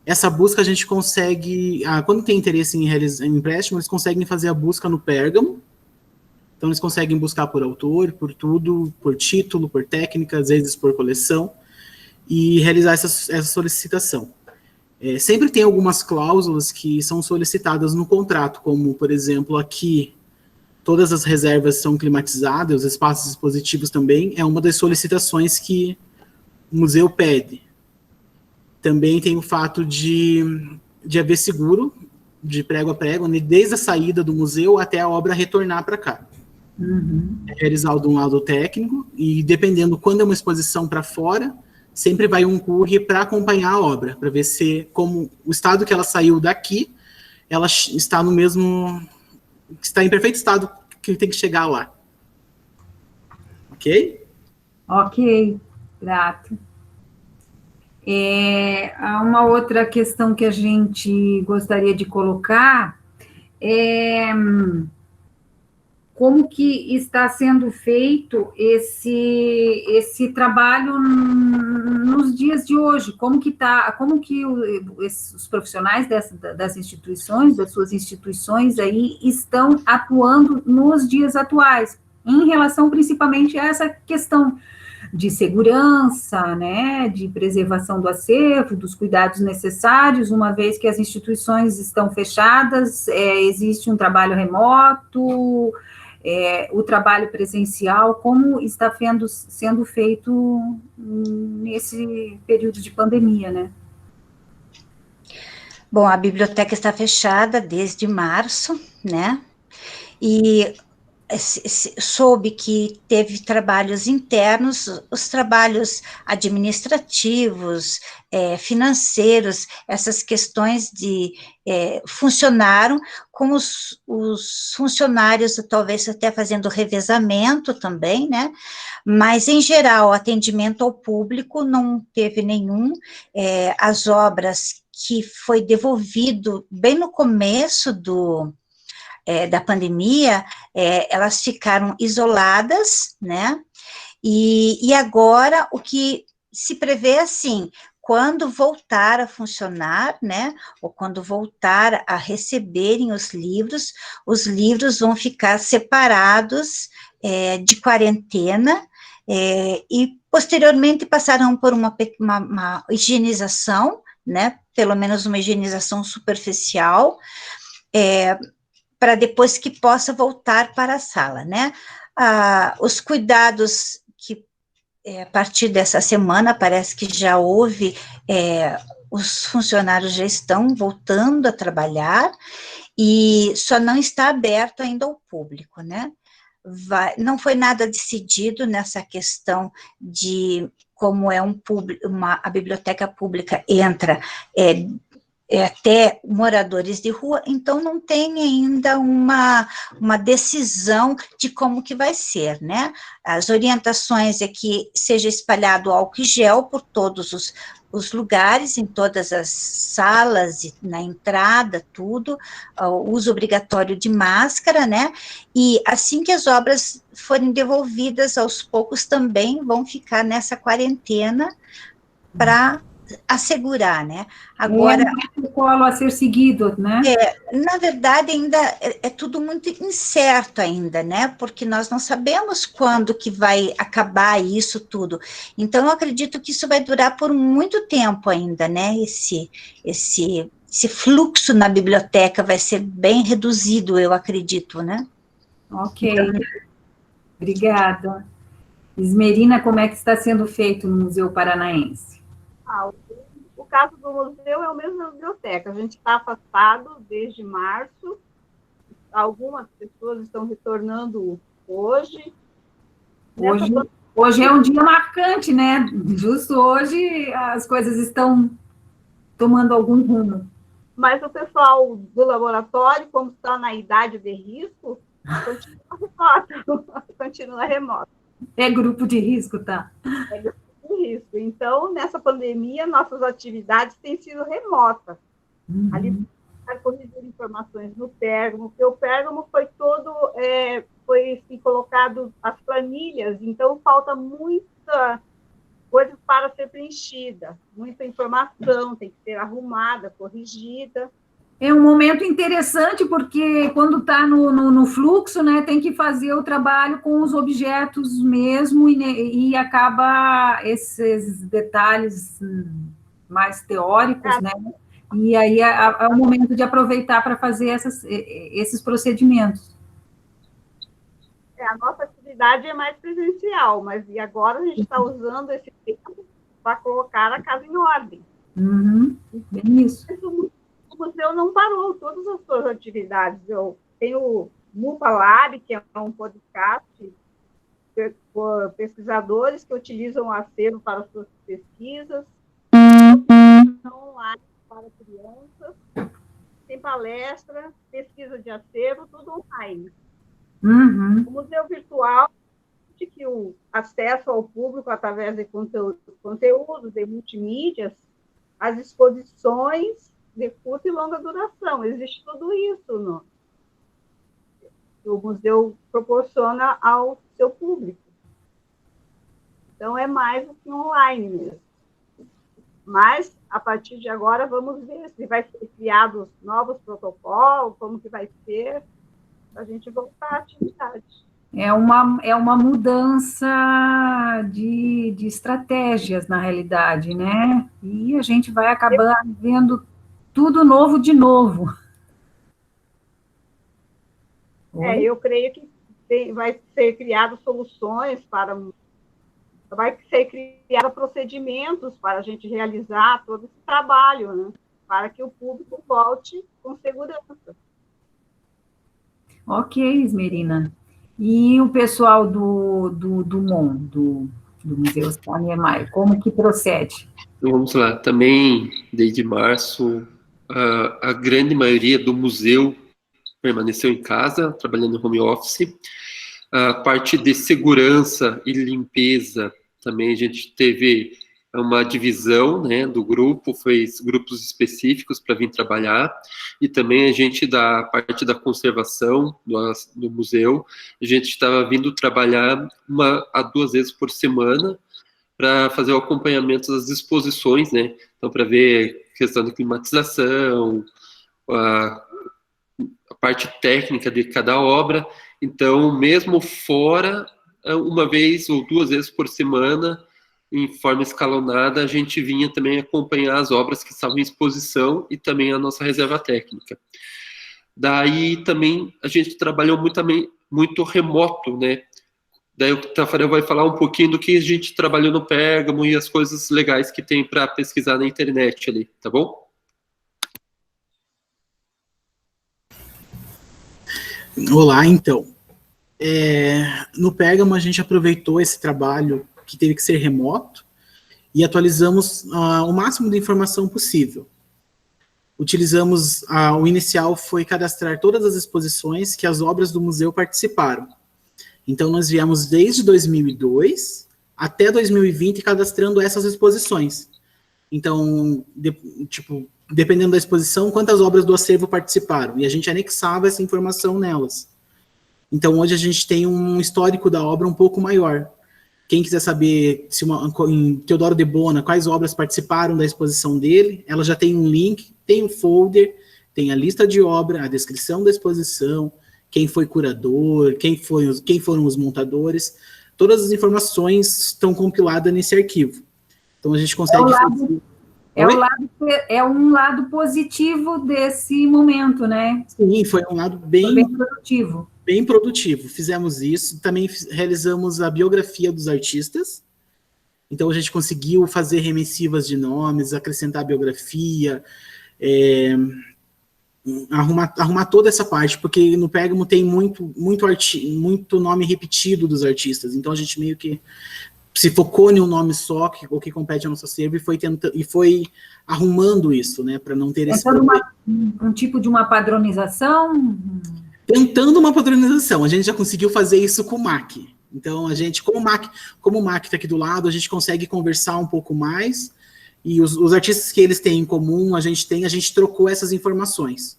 Essa busca a gente consegue, quando tem interesse em realizar empréstimo, eles conseguem fazer a busca no Pérgamo, Então, eles conseguem buscar por autor, por tudo, por título, por técnica, às vezes por coleção, e realizar essa solicitação. Sempre tem algumas cláusulas que são solicitadas no contrato, como, por exemplo, aqui, todas as reservas são climatizadas, os espaços expositivos também, é uma das solicitações que o museu pede. Também tem o fato de haver seguro, de prego a prego, desde a saída do museu até a obra retornar para cá. É realizado de um lado técnico, e dependendo quando é uma exposição para fora, sempre vai um courier para acompanhar a obra, para ver se, como o estado que ela saiu daqui, ela está no mesmo, está em perfeito estado que tem que chegar lá. Ok? Ok, grato. Há uma outra questão que a gente gostaria de colocar é como que está sendo feito esse trabalho nos dias de hoje, como que os profissionais das instituições, das suas instituições aí, estão atuando nos dias atuais, em relação principalmente a essa questão de segurança, né, de preservação do acervo, dos cuidados necessários, uma vez que as instituições estão fechadas, existe um trabalho remoto, o trabalho presencial, como está sendo feito nesse período de pandemia, né? Bom, a biblioteca está fechada desde março, né? E soube que teve trabalhos internos, os trabalhos administrativos, financeiros, essas questões funcionaram, com os funcionários talvez até fazendo revezamento também, né? Mas, em geral, o atendimento ao público não teve nenhum, as obras que foi devolvido bem no começo da pandemia, elas ficaram isoladas, né, e agora o que se prevê, assim, quando voltar a funcionar, né, ou quando voltar a receberem os livros vão ficar separados de quarentena, e posteriormente passarão por uma higienização, né, pelo menos uma higienização superficial, para depois que possa voltar para a sala, né? Os cuidados que, a partir dessa semana, parece que já houve, os funcionários já estão voltando a trabalhar, e só não está aberto ainda ao público, né? Não foi nada decidido nessa questão de como a biblioteca pública entra até moradores de rua, então não tem ainda uma decisão de como que vai ser, né? As orientações é que seja espalhado álcool em gel por todos os lugares, em todas as salas, e na entrada, tudo, o uso obrigatório de máscara, né? E assim que as obras forem devolvidas, aos poucos também vão ficar nessa quarentena para assegurar, né? Agora, um protocolo a ser seguido, né? Na verdade, ainda é tudo muito incerto ainda, né? Porque nós não sabemos quando que vai acabar isso tudo. Então, eu acredito que isso vai durar por muito tempo ainda, né? Esse fluxo na biblioteca vai ser bem reduzido, eu acredito, né? Ok. Então, obrigada. Esmerina, como é que está sendo feito no Museu Paranaense? O caso do museu é o mesmo da biblioteca. A gente está afastado desde março. Algumas pessoas estão retornando hoje. Hoje é um dia marcante, né? Justo hoje as coisas estão tomando algum rumo. Mas o pessoal do laboratório, como está na idade de risco, continua remoto. É grupo de risco, tá? É grupo de risco. Então, nessa pandemia, nossas atividades têm sido remotas. Ali, corrigir informações no Pérgamo, porque o Pérgamo foi todo, foi assim, colocado as planilhas, então falta muita coisa para ser preenchida, muita informação tem que ser arrumada, corrigida. É um momento interessante, porque quando está no fluxo, né, tem que fazer o trabalho com os objetos mesmo, e acaba esses detalhes mais teóricos, né, e aí é o momento de aproveitar para fazer esses procedimentos. A nossa atividade é mais presencial, mas e agora a gente está usando esse tempo para colocar a casa em ordem. Uhum, bem isso. O museu não parou todas as suas atividades. Eu tenho o MUPA Lab, que é um podcast por pesquisadores que utilizam o acervo para suas pesquisas, online para crianças, tem palestra, pesquisa de acervo, tudo online. Uhum. O museu virtual, que o acesso ao público através de conteúdos, de multimídias, as exposições de curta e longa duração. Existe tudo isso que o museu proporciona ao seu público. Então, é mais do que online mesmo. Mas, a partir de agora, vamos ver se vai ser criados novos protocolos, como que vai ser, para a gente voltar à atividade. É uma mudança de estratégias, na realidade, né? E a gente vai acabar vendo tudo novo de novo. Eu creio que vai ser criado soluções vai ser criado procedimentos para a gente realizar todo esse trabalho, né? Para que o público volte com segurança. Ok, Esmerina. E o pessoal do MON, do Museu Oscar Niemeyer, como que procede? Então, vamos lá. Também, desde março, a grande maioria do museu permaneceu em casa, trabalhando no home office. A parte de segurança e limpeza, também a gente teve uma divisão, né, do grupo, foi grupos específicos para vir trabalhar, e também a gente, da parte da conservação do museu, a gente estava vindo trabalhar 1 a 2 vezes por semana para fazer o acompanhamento das exposições, né, então para ver questão de climatização, a parte técnica de cada obra. Então, mesmo fora, 1 vez ou 2 vezes por semana, em forma escalonada, a gente vinha também acompanhar as obras que estavam em exposição e também a nossa reserva técnica. Daí também a gente trabalhou muito remoto, né? Daí o Tafarel vai falar um pouquinho do que a gente trabalhou no Pérgamo e as coisas legais que tem para pesquisar na internet ali, tá bom? Olá, então. No Pérgamo, a gente aproveitou esse trabalho que teve que ser remoto e atualizamos o máximo de informação possível. Utilizamos, o inicial foi cadastrar todas as exposições que as obras do museu participaram. Então, nós viemos desde 2002 até 2020 cadastrando essas exposições. Então, dependendo da exposição, quantas obras do acervo participaram, e a gente anexava essa informação nelas. Então, hoje a gente tem um histórico da obra um pouco maior. Quem quiser saber em Teodoro de Bona, quais obras participaram da exposição dele, ela já tem um link, tem um folder, tem a lista de obra, a descrição da exposição, quem foi curador, quem foram os montadores, todas as informações estão compiladas nesse arquivo. Então, a gente consegue... É um lado positivo desse momento, né? Sim, foi um lado bem produtivo. Bem produtivo. Fizemos isso, também realizamos a biografia dos artistas. Então, a gente conseguiu fazer remissivas de nomes, acrescentar a biografia, arrumar toda essa parte, porque no Pérgamo tem muito nome repetido dos artistas. Então, a gente meio que se focou em um nome só, o que compete ao nosso acervo, e foi arrumando isso, né, para não ter esse problema. Um tipo de uma padronização? Tentando uma padronização. A gente já conseguiu fazer isso com o MAC. Então, a gente, como o MAC está aqui do lado, a gente consegue conversar um pouco mais, e os artistas que eles têm em comum, a gente trocou essas informações.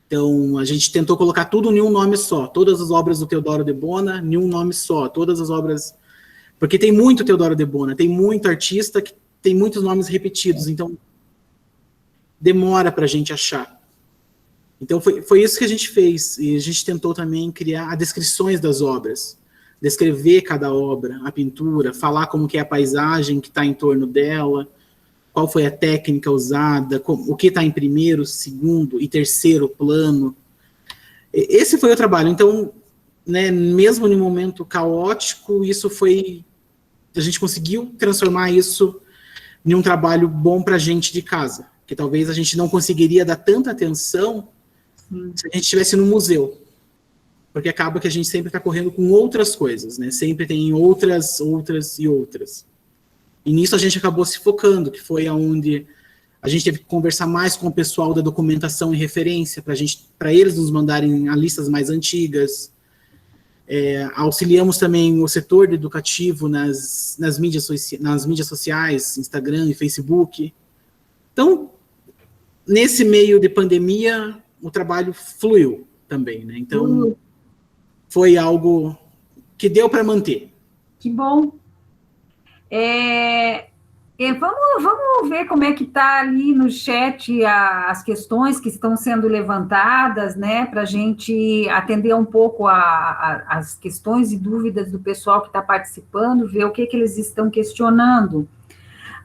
Então, a gente tentou colocar tudo em um nome só, todas as obras do Teodoro de Bona em um nome só, todas as obras... Porque tem muito Teodoro de Bona, tem muito artista que tem muitos nomes repetidos, então demora para a gente achar. Então, foi isso que a gente fez. E a gente tentou também criar as descrições das obras, descrever cada obra, a pintura, falar como que é a paisagem que está em torno dela, qual foi a técnica usada, o que está em primeiro, segundo e terceiro plano. Esse foi o trabalho. Então, né, mesmo em um momento caótico, a gente conseguiu transformar isso em um trabalho bom para a gente de casa, que talvez a gente não conseguiria dar tanta atenção se a gente estivesse no museu, porque acaba que a gente sempre está correndo com outras coisas, né? Sempre tem outras. E nisso a gente acabou se focando, que foi aonde a gente teve que conversar mais com o pessoal da documentação e referência, para eles nos mandarem as listas mais antigas. Auxiliamos também o setor educativo nas mídias sociais, Instagram e Facebook. Então, nesse meio de pandemia, o trabalho fluiu também, né? Então, foi algo que deu para manter. Que bom. Vamos ver como é que está ali no chat as questões que estão sendo levantadas, né, para a gente atender um pouco as questões e dúvidas do pessoal que está participando, ver o que eles estão questionando.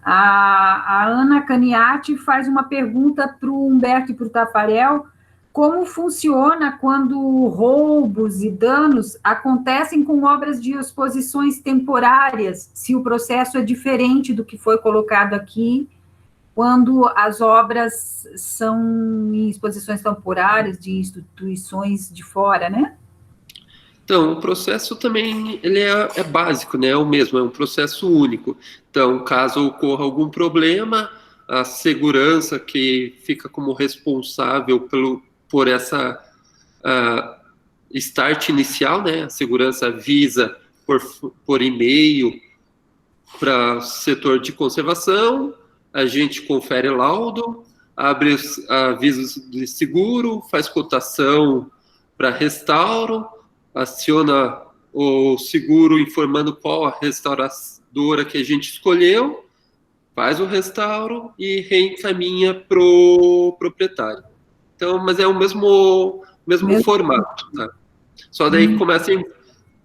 A Ana Caniati faz uma pergunta para o Humberto e para o Tafarel: como funciona quando roubos e danos acontecem com obras de exposições temporárias, se o processo é diferente do que foi colocado aqui, quando as obras são em exposições temporárias de instituições de fora, né? Então, o processo também ele é básico, né? É o mesmo, é um processo único. Então, caso ocorra algum problema, a segurança que fica como responsável por essa start inicial, né? A segurança avisa por e-mail para o setor de conservação, a gente confere laudo, abre avisos de seguro, faz cotação para restauro, aciona o seguro informando qual a restauradora que a gente escolheu, faz o restauro e reencaminha para o proprietário. Então, mas é o mesmo formato, tá? Só daí começa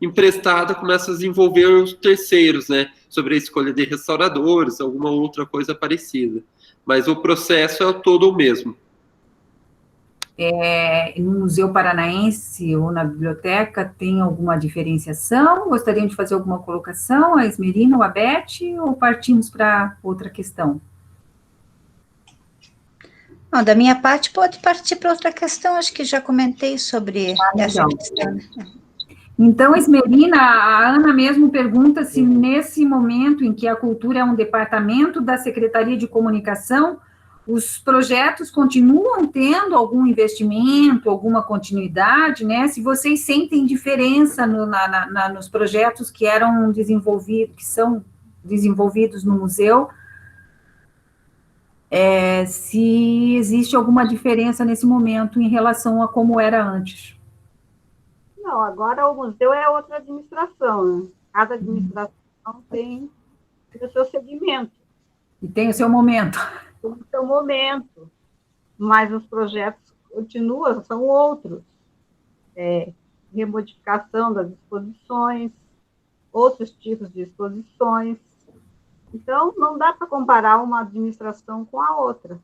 emprestada, começa a desenvolver os terceiros, né? Sobre a escolha de restauradores, alguma outra coisa parecida. Mas o processo é todo o mesmo. No Museu Paranaense ou na biblioteca tem alguma diferenciação? Gostariam de fazer alguma colocação, a Esmerina ou a Beth, ou partimos para outra questão? Não, da minha parte, pode partir para outra questão, acho que já comentei sobre essa questão. Então, Esmerina, a Ana mesmo pergunta se nesse momento em que a cultura é um departamento da Secretaria de Comunicação, os projetos continuam tendo algum investimento, alguma continuidade, né? Se vocês sentem diferença nos projetos que eram desenvolvidos, que são desenvolvidos no museu, se existe alguma diferença nesse momento em relação a como era antes. Não, agora o museu é outra administração, né? Cada administração tem o seu segmento. E tem o seu momento. Tem o seu momento, mas os projetos continuam, são outros. Remodificação das exposições, outros tipos de exposições. Então, não dá para comparar uma administração com a outra.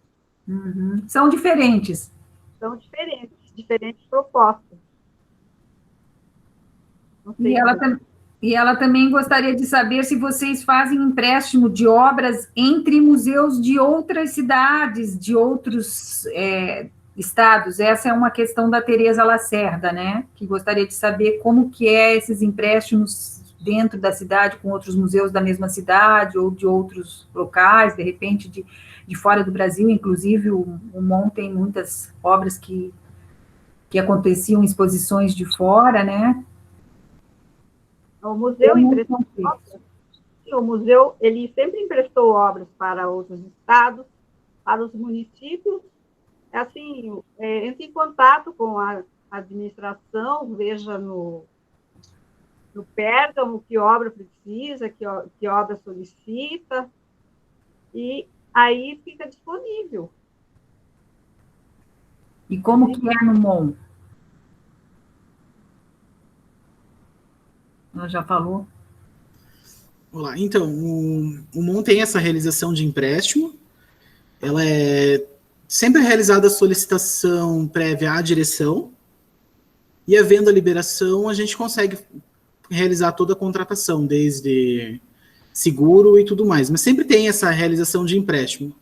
Uhum. São diferentes. São diferentes propostas. E ela também gostaria de saber se vocês fazem empréstimo de obras entre museus de outras cidades, de outros estados. Essa é uma questão da Tereza Lacerda, né? Que gostaria de saber como que esses empréstimos dentro da cidade, com outros museus da mesma cidade, ou de outros locais, de repente de fora do Brasil. Inclusive, o MON tem muitas obras que aconteciam em exposições de fora, né? O museu ele sempre emprestou obras para outros estados, para os municípios. Assim, entre em contato com a administração, veja no Pérgamo que obra precisa, que obra solicita, e aí fica disponível. E como que é no MON? Ela já falou. Olá, então, o MON tem essa realização de empréstimo, ela é sempre realizada a solicitação prévia à direção, e havendo a liberação, a gente consegue realizar toda a contratação, desde seguro e tudo mais, mas sempre tem essa realização de empréstimo.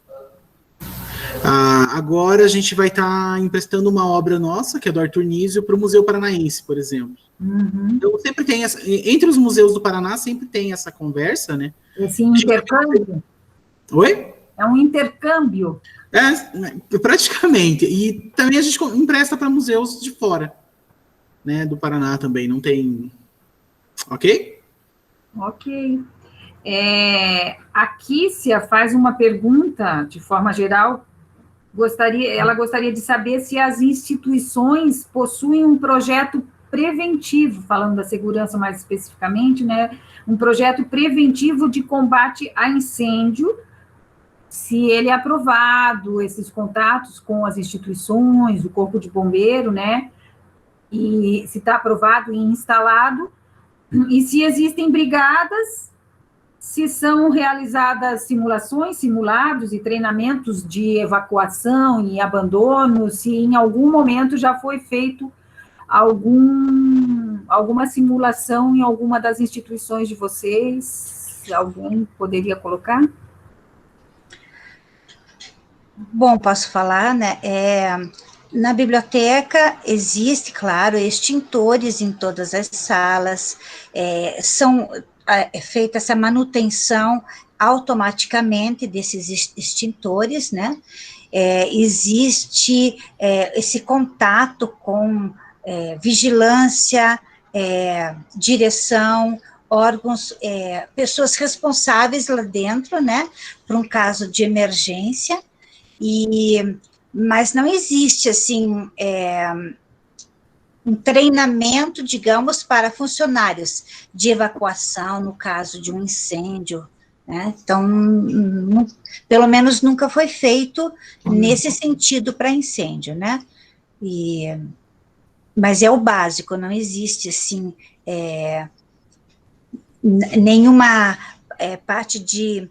Agora a gente vai estar emprestando uma obra nossa, que é do Arthur Nísio, para o Museu Paranaense, por exemplo. Uhum. Então sempre tem entre os museus do Paraná sempre tem essa conversa, né? Esse intercâmbio? Oi? É um intercâmbio. Praticamente. E também a gente empresta para museus de fora, né? Do Paraná também, não tem... Ok? Ok. A Kícia faz uma pergunta, de forma geral, ela gostaria de saber se as instituições possuem um projeto preventivo, falando da segurança mais especificamente, né, um projeto preventivo de combate a incêndio, se ele é aprovado, esses contatos com as instituições, o Corpo de Bombeiro, né, e se está aprovado e instalado, e se existem brigadas, se são realizadas simulados e treinamentos de evacuação e abandono, se em algum momento já foi feito alguma simulação em alguma das instituições de vocês, se alguém poderia colocar? Bom, posso falar, né? Na biblioteca existe, claro, extintores em todas as salas, é feita essa manutenção automaticamente desses extintores, né? Existe esse contato com vigilância, direção, órgãos, pessoas responsáveis lá dentro, né? Para um caso de emergência, mas não existe, assim, um treinamento, digamos, para funcionários de evacuação, no caso de um incêndio, né? Então, pelo menos nunca foi feito nesse sentido para incêndio, né? Mas é o básico, não existe, assim, nenhuma parte de...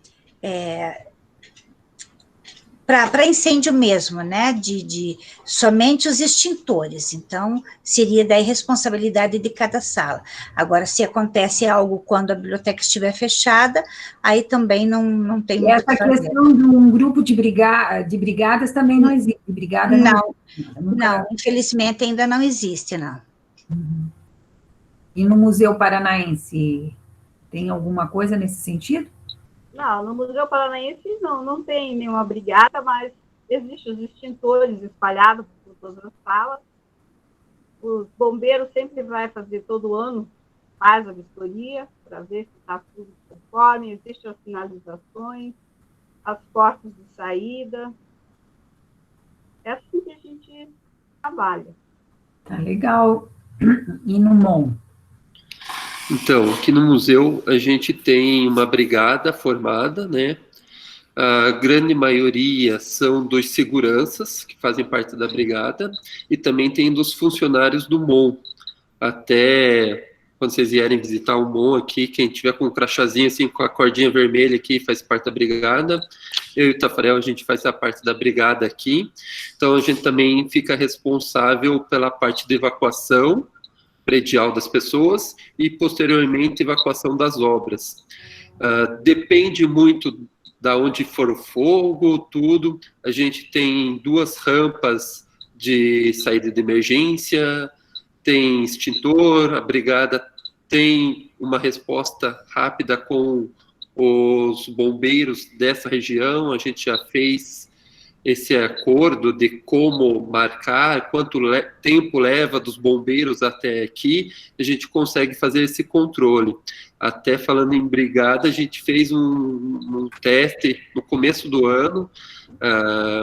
para incêndio mesmo, né, de somente os extintores, então seria daí responsabilidade de cada sala. Agora, se acontece algo quando a biblioteca estiver fechada, aí também não tem muito o que fazer. Essa questão de um grupo de brigadas também não existe, brigada não, infelizmente ainda não existe, não. Uhum. E no Museu Paranaense, tem alguma coisa nesse sentido? Não, no Museu Paranaense não tem nenhuma brigada, mas existem os extintores espalhados por todas as salas. Os bombeiros sempre vai fazer todo ano, faz a vistoria, para ver se está tudo conforme, existem as sinalizações, as portas de saída. É assim que a gente trabalha. Tá legal. E no MON? Então, aqui no museu a gente tem uma brigada formada, né? A grande maioria são dos seguranças, que fazem parte da brigada, e também tem dos funcionários do MON. Até quando vocês vierem visitar o MON aqui, quem tiver com um crachazinho assim, com a cordinha vermelha aqui, faz parte da brigada. Eu e o Tafarel, a gente faz a parte da brigada aqui. Então, a gente também fica responsável pela parte de evacuação predial das pessoas e, posteriormente, evacuação das obras. Depende muito da onde for o fogo, tudo. A gente tem 2 rampas de saída de emergência, tem extintor, a brigada tem uma resposta rápida com os bombeiros dessa região, a gente já fez esse acordo de como marcar, quanto tempo leva dos bombeiros até aqui, a gente consegue fazer esse controle. Até falando em brigada, a gente fez um teste no começo do ano,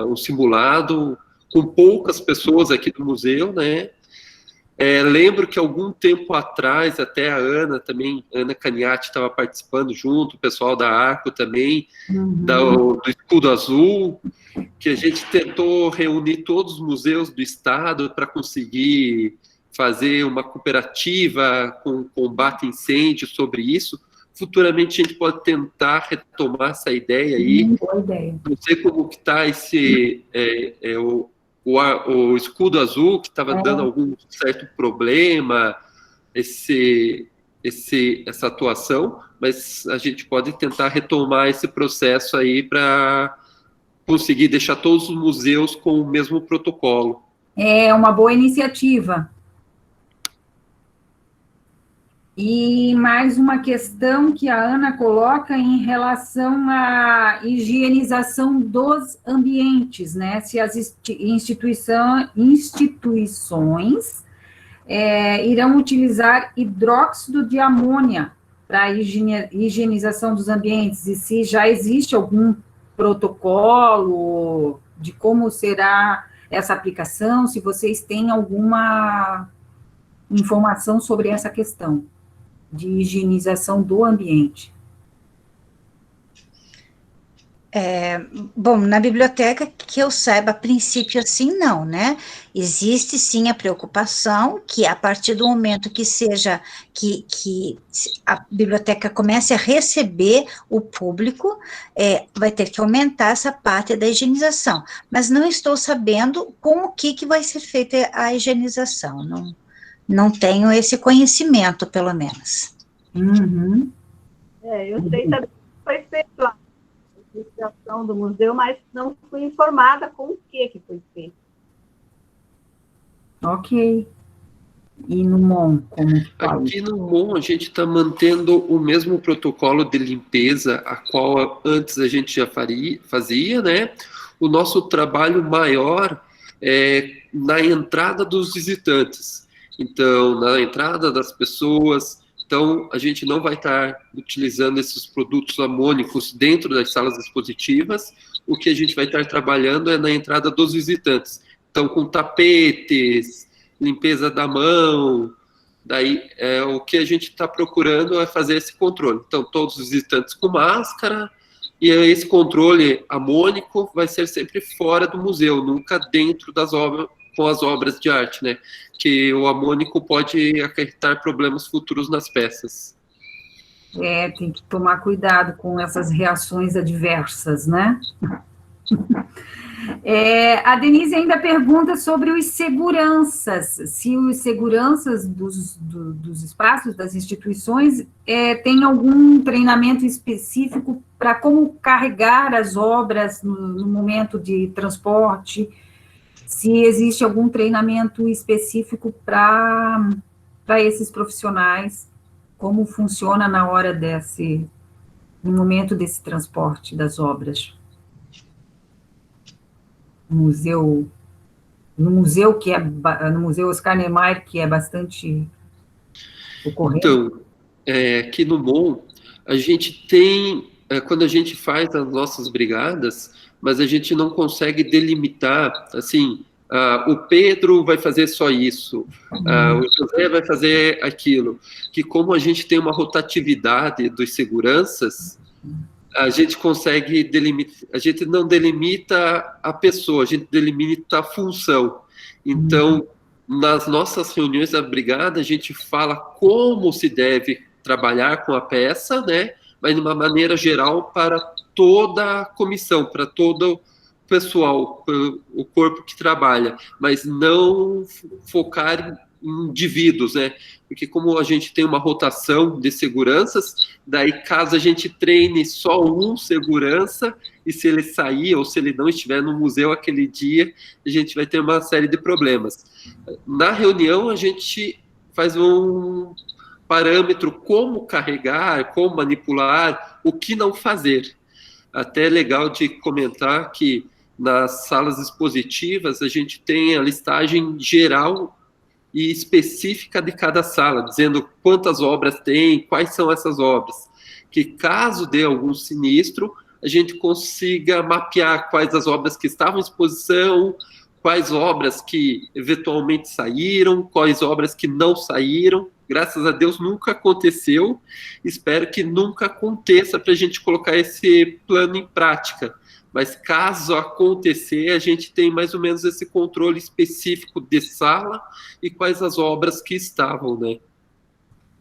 um simulado com poucas pessoas aqui do museu, né? Lembro que algum tempo atrás, até a Ana também, Ana Caniati estava participando junto, o pessoal da Arco também, do Escudo Azul, que a gente tentou reunir todos os museus do estado para conseguir fazer uma cooperativa com combate a incêndio sobre isso. Futuramente a gente pode tentar retomar essa ideia aí. Boa ideia. Não sei como que está o Escudo Azul, que estava dando algum certo problema, essa atuação, mas a gente pode tentar retomar esse processo aí para conseguir deixar todos os museus com o mesmo protocolo. É uma boa iniciativa. E mais uma questão que a Ana coloca em relação à higienização dos ambientes, né? Se as instituições irão utilizar hidróxido de amônia para a higienização dos ambientes, e se já existe algum protocolo de como será essa aplicação, se vocês têm alguma informação sobre essa questão de higienização do ambiente. Bom, na biblioteca, que eu saiba, a princípio, assim, não, né? Existe, sim, a preocupação que, a partir do momento que a biblioteca comece a receber o público, vai ter que aumentar essa parte da higienização. Mas não estou sabendo com o que vai ser feita a higienização, não tenho esse conhecimento, pelo menos. Eu sei também que foi feito a administração do museu, mas não fui informada com o que foi feito. Ok. E no MON, como fala? Aqui no MON, a gente está mantendo o mesmo protocolo de limpeza, a qual antes a gente já fazia, né? O nosso trabalho maior é na entrada dos visitantes. Então, na entrada das pessoas, então a gente não vai estar utilizando esses produtos amônicos dentro das salas expositivas, o que a gente vai estar trabalhando é na entrada dos visitantes. Então, com tapetes, limpeza da mão, daí o que a gente está procurando é fazer esse controle. Então, todos os visitantes com máscara, e esse controle amônico vai ser sempre fora do museu, nunca dentro das obras, com as obras de arte, né? Que o amônico pode acarretar problemas futuros nas peças. Tem que tomar cuidado com essas reações adversas, né? A Denise ainda pergunta sobre os seguranças, se os seguranças dos espaços, das instituições, têm algum treinamento específico para como carregar as obras no momento de transporte, se existe algum treinamento específico para esses profissionais, como funciona na hora no momento desse transporte das obras. No museu Oscar Niemeyer, que é bastante ocorrente. Então, aqui no MON, a gente tem, quando a gente faz as nossas brigadas, mas a gente não consegue delimitar, assim, o Pedro vai fazer só isso, o José vai fazer aquilo, que como a gente tem uma rotatividade dos seguranças, a gente consegue delimitar, a gente não delimita a pessoa, a gente delimita a função. Então, nas nossas reuniões da brigada, a gente fala como se deve trabalhar com a peça, né? Mas de uma maneira geral para toda a comissão, para todo o pessoal, o corpo que trabalha, mas não focar em indivíduos, né? Porque como a gente tem uma rotação de seguranças, daí caso a gente treine só um segurança, e se ele sair ou se ele não estiver no museu aquele dia, a gente vai ter uma série de problemas. Na reunião, a gente faz um parâmetro como carregar, como manipular, o que não fazer. Até é legal de comentar que nas salas expositivas a gente tem a listagem geral e específica de cada sala, dizendo quantas obras tem, quais são essas obras, que caso dê algum sinistro, a gente consiga mapear quais as obras que estavam em exposição, quais obras que eventualmente saíram, quais obras que não saíram. Graças a Deus nunca aconteceu, espero que nunca aconteça para a gente colocar esse plano em prática. Mas caso acontecer, a gente tem mais ou menos esse controle específico de sala e quais as obras que estavam, né?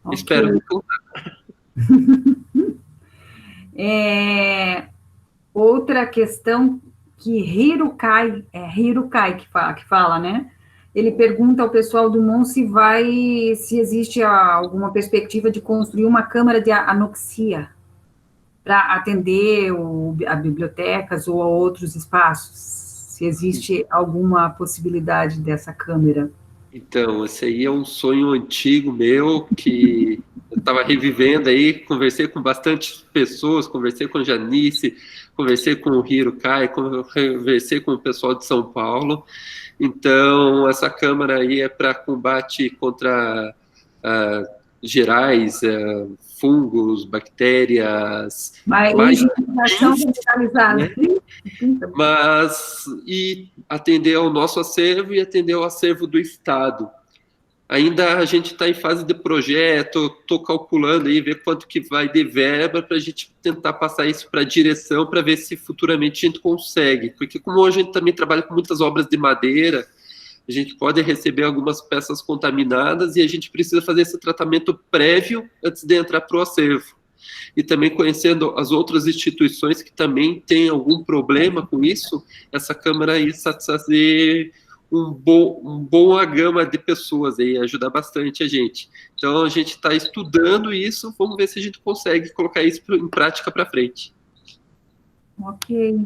Okay. Espero que outra questão que Hirukai que fala, né? Ele pergunta ao pessoal do MON se existe alguma perspectiva de construir uma câmara de anoxia para atender a bibliotecas ou a outros espaços, se existe alguma possibilidade dessa câmara. Então, esse aí é um sonho antigo meu, que eu estava revivendo aí, conversei com bastante pessoas, conversei com a Janice, conversei com o Hirukai, conversei com o pessoal de São Paulo. Então, essa câmara aí é para combate contra gerais, fungos, bactérias... higienização generalizada. Né? E atender ao nosso acervo e atender ao acervo do Estado. Ainda a gente está em fase de projeto, estou calculando aí, ver quanto que vai de verba para a gente tentar passar isso para a direção, para ver se futuramente a gente consegue. Porque como hoje a gente também trabalha com muitas obras de madeira, a gente pode receber algumas peças contaminadas e a gente precisa fazer esse tratamento prévio antes de entrar para o acervo. E também conhecendo as outras instituições que também têm algum problema com isso, essa Câmara ia satisfazer uma boa gama de pessoas aí, ajudar bastante a gente. Então, a gente está estudando isso, vamos ver se a gente consegue colocar isso em prática para frente. Ok.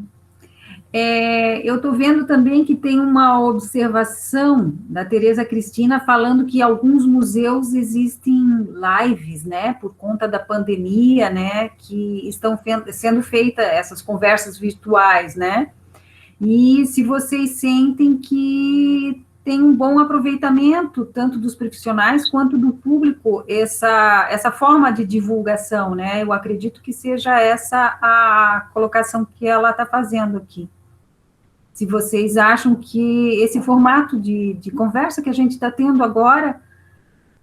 Eu estou vendo também que tem uma observação da Tereza Cristina falando que alguns museus existem lives, né, por conta da pandemia, né, que estão sendo feitas essas conversas virtuais, né, e se vocês sentem que tem um bom aproveitamento, tanto dos profissionais quanto do público, essa forma de divulgação, né, eu acredito que seja essa a colocação que ela está fazendo aqui. Se vocês acham que esse formato de conversa que a gente está tendo agora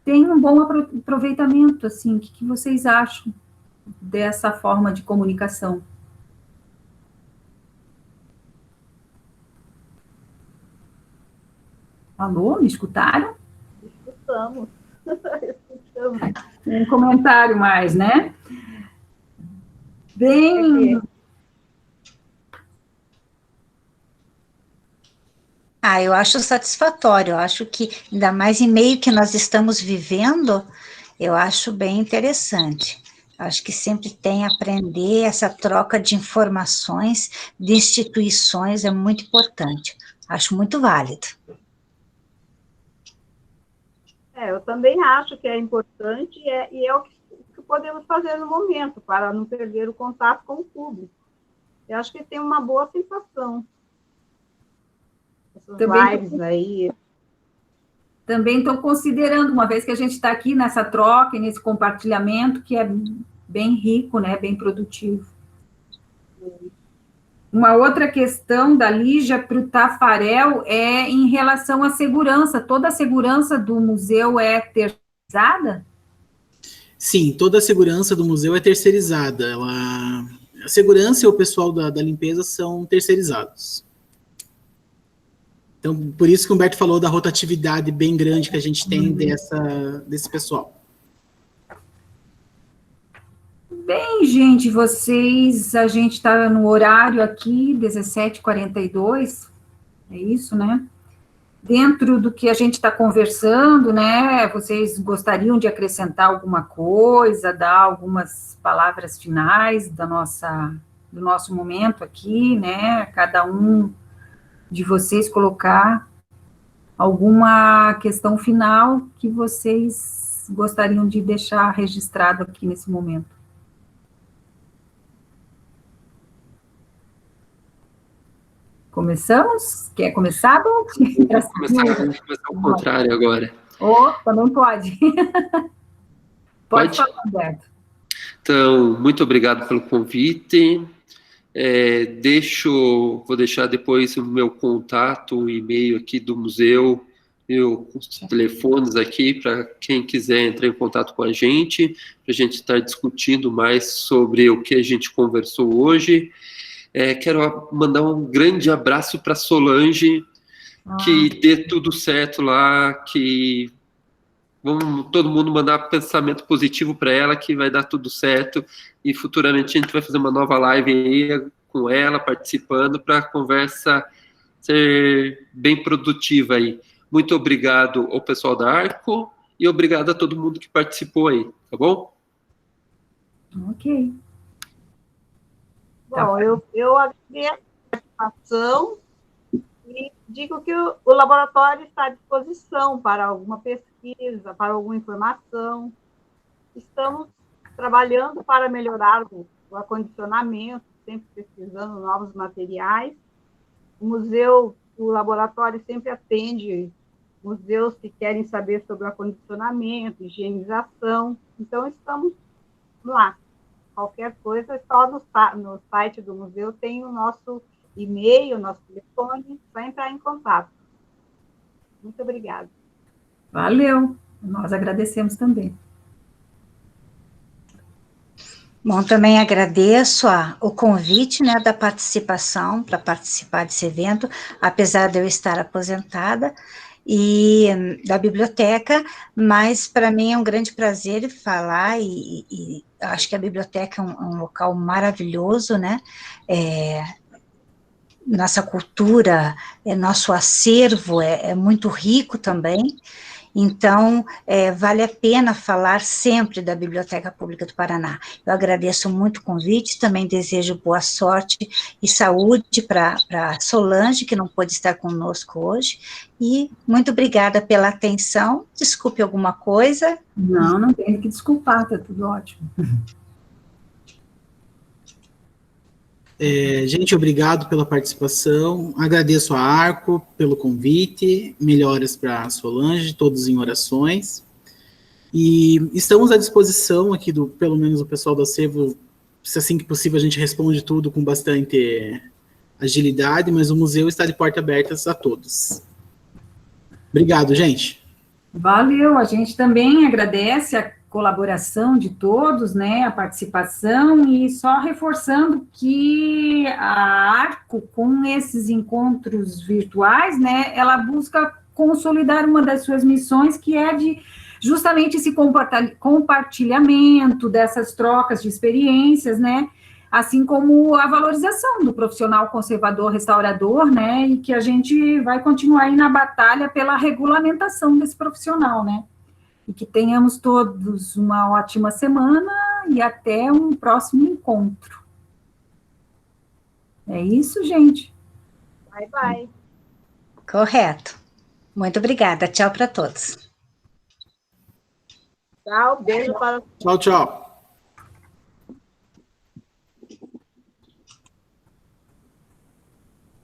tem um bom aproveitamento, assim, o que vocês acham dessa forma de comunicação? Alô, me escutaram? Escutamos. Escutamos. Um comentário mais, né? Bem... Eu acho satisfatório, eu acho que, ainda mais em meio que nós estamos vivendo, eu acho bem interessante. Acho que sempre tem a aprender, essa troca de informações, de instituições, é muito importante. Acho muito válido. Eu também acho que é importante e é o que podemos fazer no momento, para não perder o contato com o público. Eu acho que tem uma boa sensação. Também estou considerando, uma vez que a gente está aqui nessa troca, nesse compartilhamento, que é bem rico, né, bem produtivo. Uma outra questão da Lígia para o Tafarel é em relação à segurança. Toda a segurança do museu é terceirizada? Sim, toda a segurança do museu é terceirizada. A segurança e o pessoal da limpeza são terceirizados. Então, por isso que o Humberto falou da rotatividade bem grande que a gente tem desse pessoal. Bem, gente, a gente está no horário aqui, 17h42, é isso, né? Dentro do que a gente está conversando, né, vocês gostariam de acrescentar alguma coisa, dar algumas palavras finais do nosso momento aqui, né, cada um de vocês colocar alguma questão final que vocês gostariam de deixar registrado aqui nesse momento. Começamos? Quer começar, Bom? Vamos começar ao contrário agora. Também pode. Pode falar, Humberto. Então, muito obrigado pelo convite. Vou deixar depois o meu contato, o e-mail aqui do museu, os telefones aqui, para quem quiser entrar em contato com a gente, para a gente estar discutindo mais sobre o que a gente conversou hoje. Quero mandar um grande abraço para Solange, que dê tudo certo lá, que vamos todo mundo mandar pensamento positivo para ela, que vai dar tudo certo, e futuramente a gente vai fazer uma nova live aí com ela, participando, para a conversa ser bem produtiva aí. Muito obrigado ao pessoal da Arco, e obrigado a todo mundo que participou aí, tá bom? Ok. Bom, eu agradeço a participação e digo que o laboratório está à disposição para alguma pesquisa, para alguma informação. Estamos trabalhando para melhorar o acondicionamento, sempre pesquisando novos materiais. O laboratório sempre atende museus que querem saber sobre o acondicionamento, higienização. Então, estamos lá. Qualquer coisa, só no site do museu tem o nosso e-mail, o nosso telefone, para entrar em contato. Muito obrigada. Valeu. Nós agradecemos também. Bom, também agradeço o convite, né, da participação, para participar desse evento, apesar de eu estar aposentada, e da biblioteca, mas para mim é um grande prazer falar, e acho que a biblioteca é um local maravilhoso, né, nossa cultura, nosso acervo é muito rico também. Então, vale a pena falar sempre da Biblioteca Pública do Paraná. Eu agradeço muito o convite, também desejo boa sorte e saúde para Solange, que não pôde estar conosco hoje, e muito obrigada pela atenção. Desculpe alguma coisa. Não tem que desculpar, está tudo ótimo. Gente, obrigado pela participação, agradeço a Arco pelo convite, melhoras para Solange, todos em orações, e estamos à disposição aqui, pelo menos o pessoal do acervo, se assim que possível a gente responde tudo com bastante agilidade, mas o museu está de portas abertas a todos. Obrigado, gente. Valeu, a gente também agradece a colaboração de todos, né, a participação, e só reforçando que a Arco, com esses encontros virtuais, né, ela busca consolidar uma das suas missões, que é de justamente esse compartilhamento dessas trocas de experiências, né, assim como a valorização do profissional conservador restaurador, né, e que a gente vai continuar aí na batalha pela regulamentação desse profissional, né. E que tenhamos todos uma ótima semana e até um próximo encontro. É isso, gente. Bye, bye. Correto. Muito obrigada. Tchau para todos. Tchau, beijo para... Tchau, tchau.